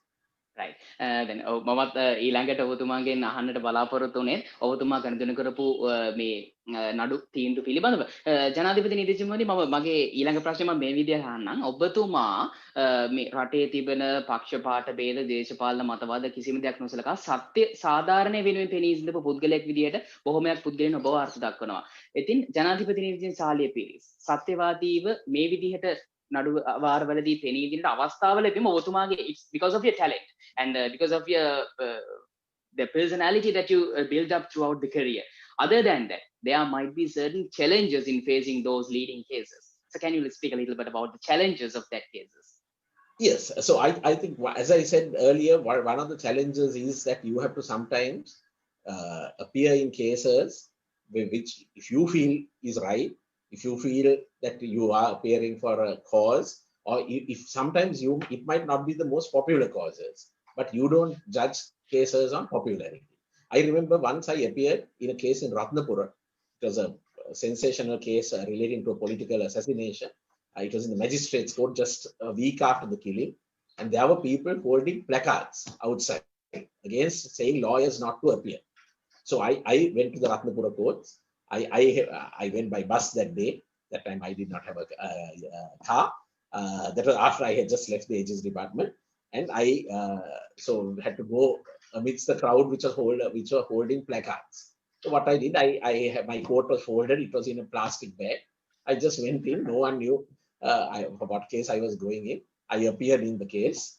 Right. Then මමත් ඊළඟට ඔබතුමාගෙන් අහන්නට බලාපොරොත්තු වුණේ ඔබතුමා ගණනය කරපු මේ නඩු තීන්දුව පිළිබඳව. ජනාධිපති නීතිඥවනි, මම මගේ ඊළඟ ප්‍රශ්නේ මම මේ විදිහට අහන්නම්. ඔබතුමා මේ රටේ තිබෙන පක්ෂපාත ભેද, දේශපාලන මතවාද කිසිම දෙයක් නොසලකා සත්‍ය සාධාරණය වෙනුවෙන් පෙනී සිටපු පුද්ගලයෙක් විදිහට බොහොමයක් පුද්ගලයන් ඔබව අර්ථ දක්වනවා. ඉතින් ජනාධිපති නීතිඥ සාලිය පීරිස් සත්‍යවාදීව මේ විදිහට නඩු වාරවලදී පෙනී සිටින අවස්ථාවල එපෙම ඔබතුමාගේ, it's because of your talent and because of your the personality that you build up throughout the career. Other than that, there might be certain challenges in facing those leading cases. So can you speak a little bit about the challenges of that cases?
Yes. So I think, as I said earlier, one of the challenges is that you have to sometimes appear in cases which, if you feel is right, if you feel that you are appearing for a cause, or if sometimes it might not be the most popular causes, but you don't judge cases on popularity. I remember once I appeared in a case in Ratnapura. It was a sensational case relating to a political assassination. It was in the magistrate's court just a week after the killing. And there were people holding placards outside against saying lawyers not to appear. So I went to the Ratnapura courts. I went by bus that day. That time I did not have a car. That was after I had just left the ages department, and I so had to go amidst the crowd which were holding placards. So what I did, I had, my coat was folded. It was in a plastic bag. I just went in. No one knew for what case I was going in. I appeared in the case,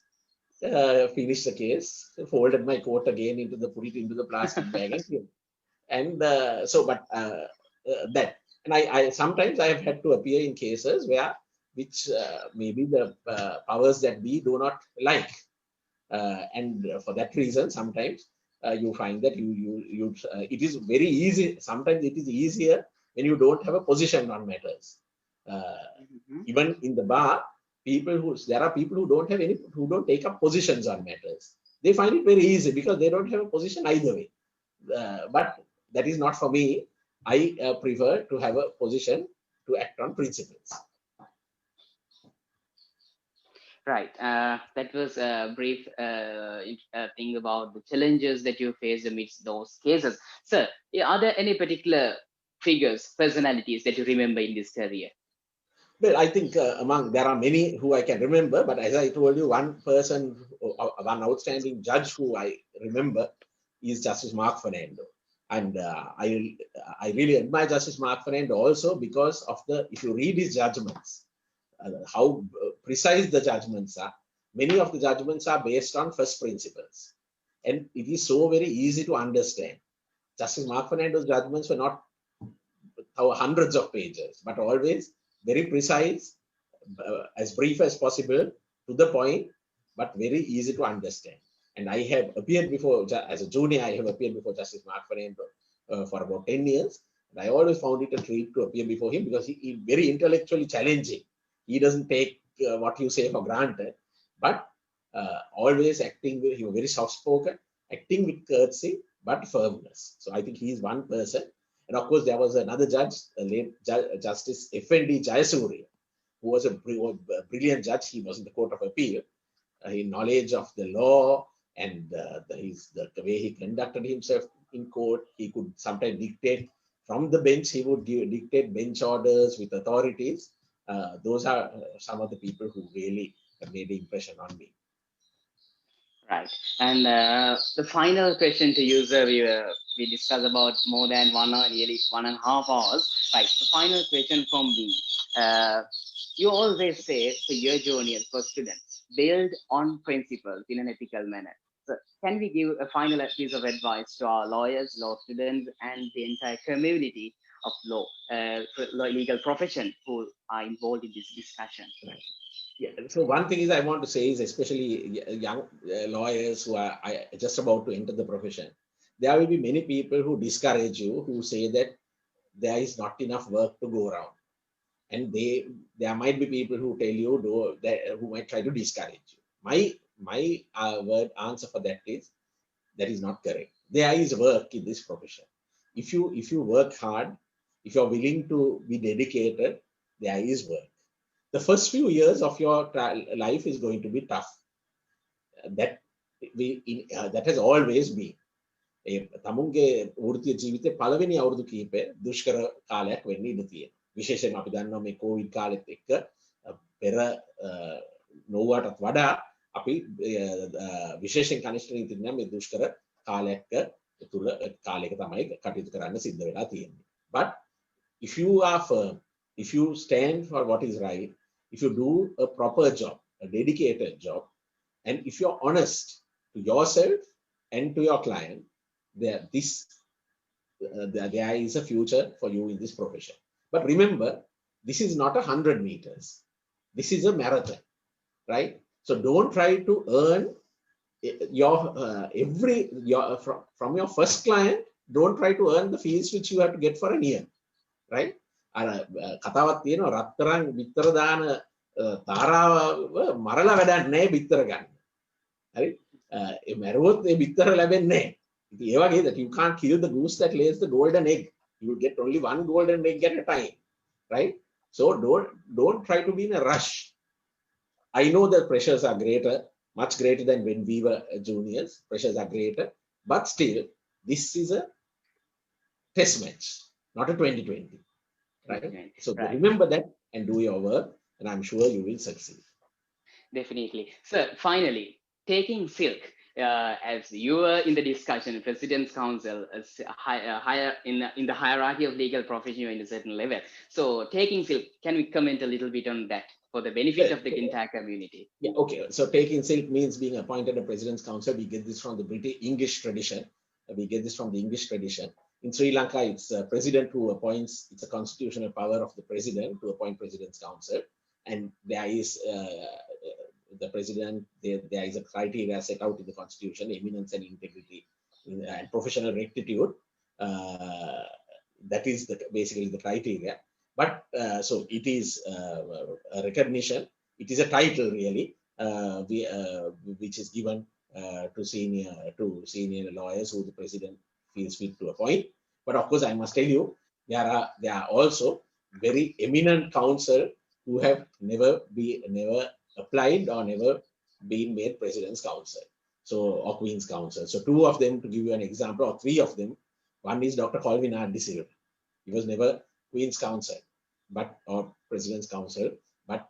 finished the case, folded my coat again put it into the plastic bag, and that. And I sometimes I have had to appear in cases which maybe the powers that be do not like, and for that reason, sometimes you find that it is very easy. Sometimes it is easier when you don't have a position on matters. Even in the bar, there are people who don't take up positions on matters. They find it very easy because they don't have a position either way. But that is not for me. I prefer to have a position to act on principles.
Right. That was a brief thing about the challenges that you faced amidst those cases. Sir, are there any particular figures, personalities that you remember in this career?
Well, I think there are many who I can remember, but as I told you, one one outstanding judge who I remember is Justice Mark Fernando. And I really admire Justice Mark Fernando also because of if you read his judgments, how precise the judgments are. Many of the judgments are based on first principles. And it is so very easy to understand. Justice Mark Fernando's judgments were not hundreds of pages, but always very precise, as brief as possible, to the point, but very easy to understand. And I have appeared before, as a junior, I have appeared before Justice Mark Fernando for about 10 years. And I always found it a treat to appear before him because he is very intellectually challenging. He doesn't take what you say for granted, but always he was very soft-spoken, acting with courtesy, but firmness. So I think he is one person. And of course, there was another judge, late Justice F.N.D. Jayasuriya, who was a brilliant judge. He was in the Court of Appeal. His knowledge of the law and the way he conducted himself in court, he could sometimes dictate from the bench. He would dictate bench orders with authorities. Those are some of the people who really made an impression on me.
Right. And the final question to you, sir, we discussed about more than 1 hour, nearly 1.5 hours. Right. The final question from me. You always say for your juniors, for students, build on principles in an ethical manner. So can we give a final piece of advice to our lawyers, law students, and the entire community of legal profession who are involved in this discussion?
Right. Yeah. So one thing I want to say is, especially young lawyers who are just about to enter the profession, there will be many people who discourage you, who say that there is not enough work to go around. And there might be people who tell you who might try to discourage you. My answer for that is not correct. There is work in this profession. If you work hard, if you're willing to be dedicated, there is work. The first few years of your life is going to be tough. That has always been. තමුන්ගේ වෘත්තීය ජීවිතේ පළවෙනි අවුරුදු කිහිපය දුෂ්කර කාලයක් වෙන්න ඉඩ තියෙනවා. විශේෂයෙන්ම අපි දන්නවා මේ කොවිඩ් කාලෙත් එක්ක පෙර නොවටත් වඩා අපි විශේෂයෙන් කනිෂ්ඨ නීති නම් මේ දුෂ්කර කාලයක තමයි කටයුතු කරන්න සිද්ධ වෙලා තියෙන්නේ. But if you are firm, if you stand for what is right, if you do a proper job, a dedicated job, and if you're honest to yourself and to your client, there is a future for you in this profession. But remember, this is not 100 meters. This is a marathon, right? So don't try to earn from your first client. Don't try to earn the fees which you have to get for a year, right? කතාවක් තියෙනවා රත්තරන් විතර දාන තාරාව මරලා වැඩක් නැහැ විතර ගන්න. හරි? ඒ මරුවොත් ඒ විතර ලැබෙන්නේ නැහැ. ඉතින් ඒ වගේ that you can't kill the goose that lays the golden egg. You will get only one golden egg at a time, right? So don't try to be in a rush. I know that pressures are much greater than when we were juniors. Pressures are greater, but still, this is a test match, not a 2020. right? So
Right.
remember that and do your work, and I'm sure you will succeed.
Definitely. So finally, taking silk, as you were in the discussion, President's Counsel is higher in the hierarchy of legal profession in a certain level. So taking silk, can we comment a little bit on that for the benefit of the entire community?
Yeah, okay. So taking silk means being appointed a President's Counsel. We get this from the British English tradition. We get this from the English tradition. In Sri Lanka, it's a president who appoints, it's a constitutional power of the president to appoint President's Counsel. And there is the president, there is a criteria set out in the constitution, eminence and integrity and professional rectitude. That is basically the criteria. But so it is a recognition. It is a title really, which is given to senior lawyers who the president feels fit to appoint. But of course, I must tell you, there are also very eminent counsel who have never applied or never been made President's Counsel, or Queen's Counsel. So two of them, to give you an example, or three of them. One is Dr. Colvin R. De Silva. He was never Queen's Counsel, or President's Counsel, but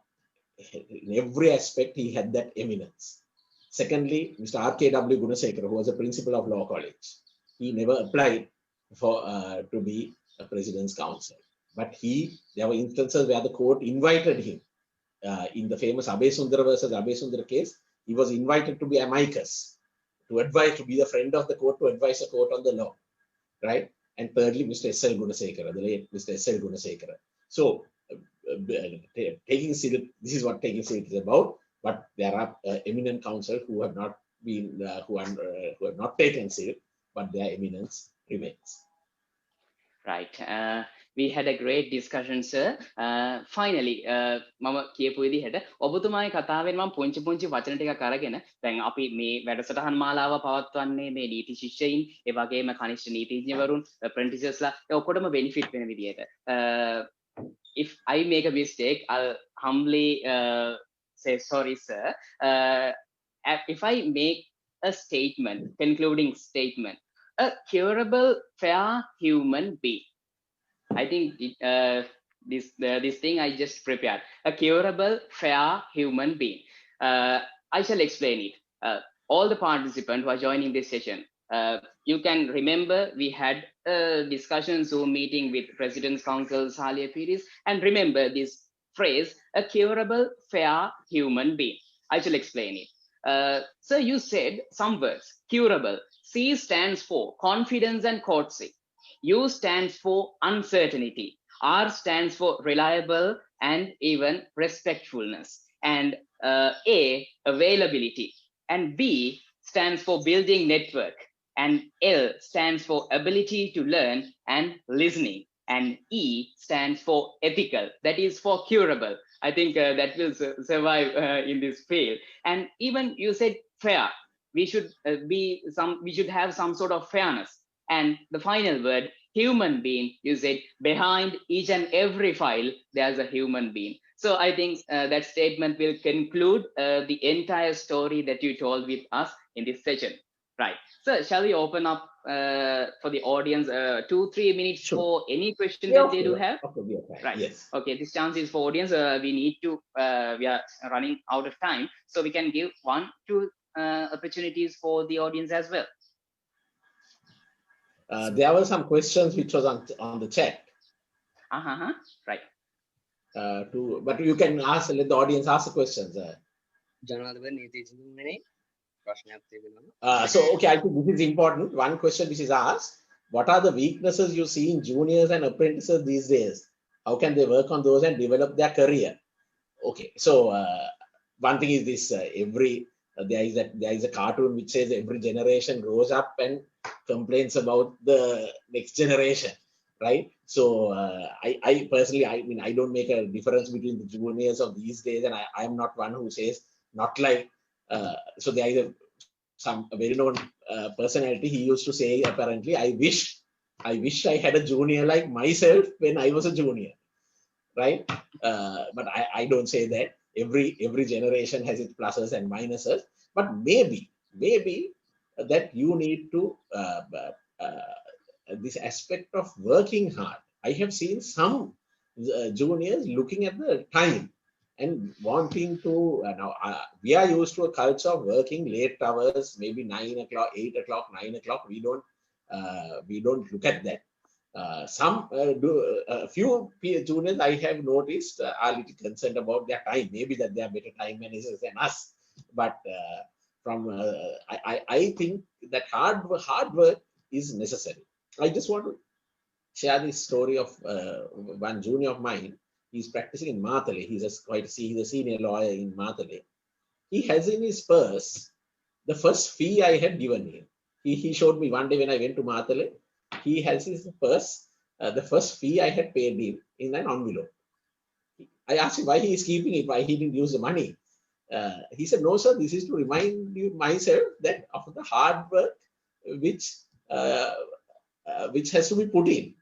in every aspect he had that eminence. Secondly, Mr. R.K.W. Gunasekara, who was a principal of Law College. He never applied for to be a President's Counsel, but there were instances where the court invited him. In the famous Abhay Sundara versus Abhay Sundara case, he was invited to be amicus, to advise, to be the friend of the court, to advise the court on the law, right? And thirdly, Mr. S.L. Gunasekara, the late Mr. S.L. Gunasekara. So, taking silk, this is what taking silk is about. But there are eminent counsel who have not been, who have not taken silk, but their eminence remains.
Right. We had a great discussion, sir. Finally, මම කියපු විදිහට ඔබතුමාගේ කතාවෙන් මම පුංචි වචන ටිකක් අරගෙන දැන් අපි මේ වැඩසටහන් මාලාව පවත්වන්නේ මේ නීති ශිෂ්‍යයින් ඒ වගේම කනිෂ්ඨ නීතිඥවරුන් apprenticesලා ඒ ඔක්කොටම benefit වෙන විදිහට. If I make a mistake, I'll humbly say sorry, sir. If I make a statement, concluding statement, a curable, fair human being. I think this thing I just prepared. A curable, fair human being. I shall explain it. All the participants who are joining this session, you can remember we had a discussion Zoom meeting with President's Counsel Saliya Pieris, and remember this phrase, a curable, fair human being. I shall explain it. So you said some words. Curable. C stands for confidence and courtesy. U stands for uncertainty. R stands for reliable and even respectfulness. And A, availability. And B stands for building network. And L stands for ability to learn and listening. And E stands for ethical. That is for curable. I think that will survive in this field. And even you said fair. We should we should have some sort of fairness. And the final word, human being, you said behind each and every file, there's a human being. So I think that statement will conclude the entire story that you told with us in this session. Right. So shall we open up for the audience 2-3 minutes
Sure.
for any question that they do have?
Okay,
right.
Yes.
Okay, this chance is for audience. We need to, we are running out of time. So we can give 1-2 opportunities for the audience as well.
There were some questions which was on the chat.
Right.
But you can ask, let the audience ask the questions. So, okay, I think this is important. One question which is asked, what are the weaknesses you see in juniors and apprentices these days? How can they work on those and develop their career? Okay, so one thing is this, there is a cartoon which says every generation grows up and complains about the next generation, right? So I personally, I don't make a difference between the juniors of these days, and I am not one who says not like, so there is a very-known personality. He used to say, apparently, I wish I had a junior like myself when I was a junior, right? But I don't say that. Every generation has its pluses and minuses, but maybe that you need to this aspect of working hard. I have seen some juniors looking at the time and wanting to, we are used to a culture of working late hours, maybe 9 o'clock, 8 o'clock, 9 o'clock. We don't look at that. A few juniors I have noticed are a little concerned about their time. Maybe that they are better time managers than us. But I think that hard work is necessary. I just want to share this story of one junior of mine. He's practicing in Matale. He's a senior lawyer in Matale. He has in his purse the first fee I had given him. He showed me one day when I went to Matale. He has his purse, the first fee I had paid him in an envelope. I asked him why he is keeping it, why he didn't use the money. He said, no, sir, this is to remind you myself that of the hard work which has to be put in.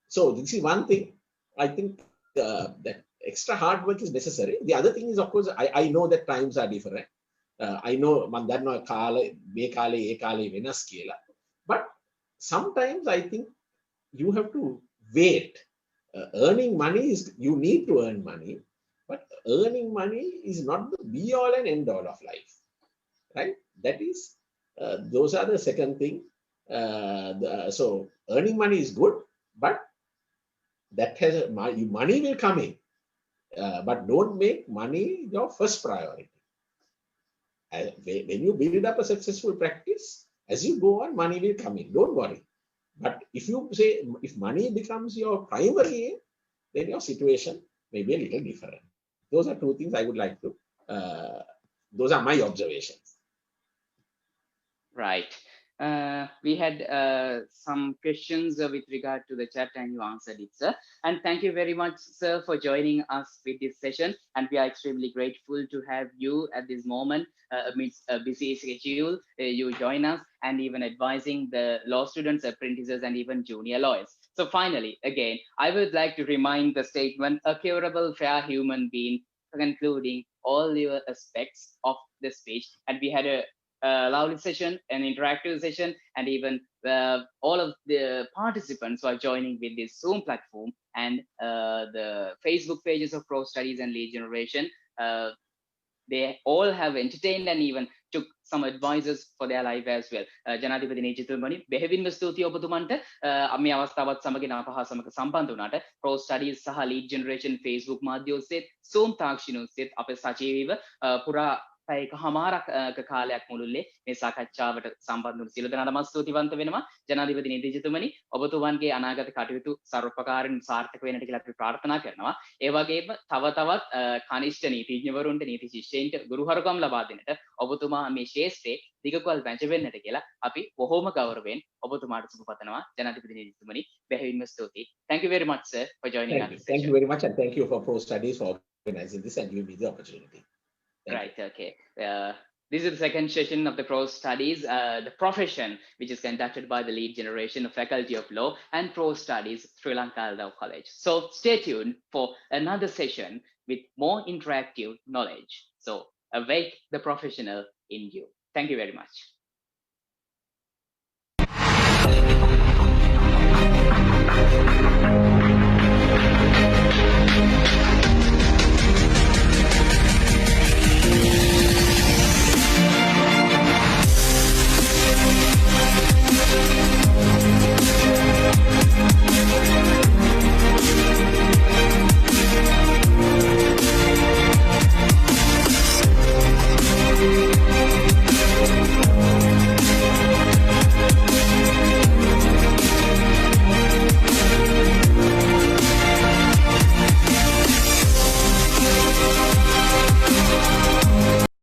So this is one thing. I think that extra hard work is necessary. The other thing is, of course, I know that times are different. I know but sometimes I think you have to wait. Earning money is, you need to earn money, but earning money is not the be all and end all of life, right? That is, those are the second thing. So earning money is good, but that has money will come in, but don't make money your first priority. When you build up a successful practice, as you go on, money will come in. Don't worry. But if you say, if money becomes your primary aim, then your situation may be a little different. Those are two things I would like to, those are my observations.
Right. We had some questions with regard to the chat, and you answered it, sir. And thank you very much, sir, for joining us with this session. And we are extremely grateful to have you at this moment amidst a busy schedule. You join us and even advising the law students, apprentices, and even junior lawyers. So finally, again, I would like to remind the statement, a curable, fair human being, concluding all your aspects of the speech. And we had a lovely session, an interactive session, and even all of the participants who are joining with this Zoom platform and the Facebook pages of Pro Studies and Lead Generation. They all have entertained and even took some advices for their life as well. ජනාධිපති නීතිතුමනි බෙහෙවින්ම ස්තුතියි ඔබතුමන්ට මේ අවස්ථාවත් සමගින් අප හා සමග සම්බන්ධ වුණාට Pro Studies සහ Lead Generation Facebook මාධ්‍ය ඔස්සේ Zoom තාක්ෂණ ඔස්සේ අප සජීවීව පුරා පැයක හමාරක් කාලයක් මුළුල්ලේ මේ සාකච්ඡාවට සම්බන්ධ වුණු සියලු දෙනාටම ස්තුතිවන්ත වෙනවා. ජනාධිපති නීතිතුමනි ඔබතුමන්ගේ අනාගත කටයුතු සර්වපකාරයෙන් සාර්ථක වෙන්නට කියලා අපි ප්‍රාර්ථනා කරනවා. ඒ වගේම තව තවත් කනිෂ්ඨ නීතිඥවරුන්ට නීති ශිෂ්‍යයින්ට ගුරුහරුකම් ලබා දෙන්නට ඔබතුමා මේ ශාස්ත්‍රයේ දිගකල් වැජ වෙන්නට කියලා අපි බොහෝම ගෞරවයෙන් ඔබතුමාට සුබ පතනවා. ජනාධිපති නීතිතුමනි බෙහෙවින්ම ස්තුතියි. Thank you very much, sir, for joining us.
Thank you very much, and thank you for Pro Studies for organizing this and giving me the opportunity.
Right, okay. This is the second session of the Pro Studies, the profession, which is conducted by the Lead Generation Faculty of Law and Pro Studies, Sri Lanka Law College. So stay tuned for another session with more interactive knowledge. So awake the professional in you. Thank you very much.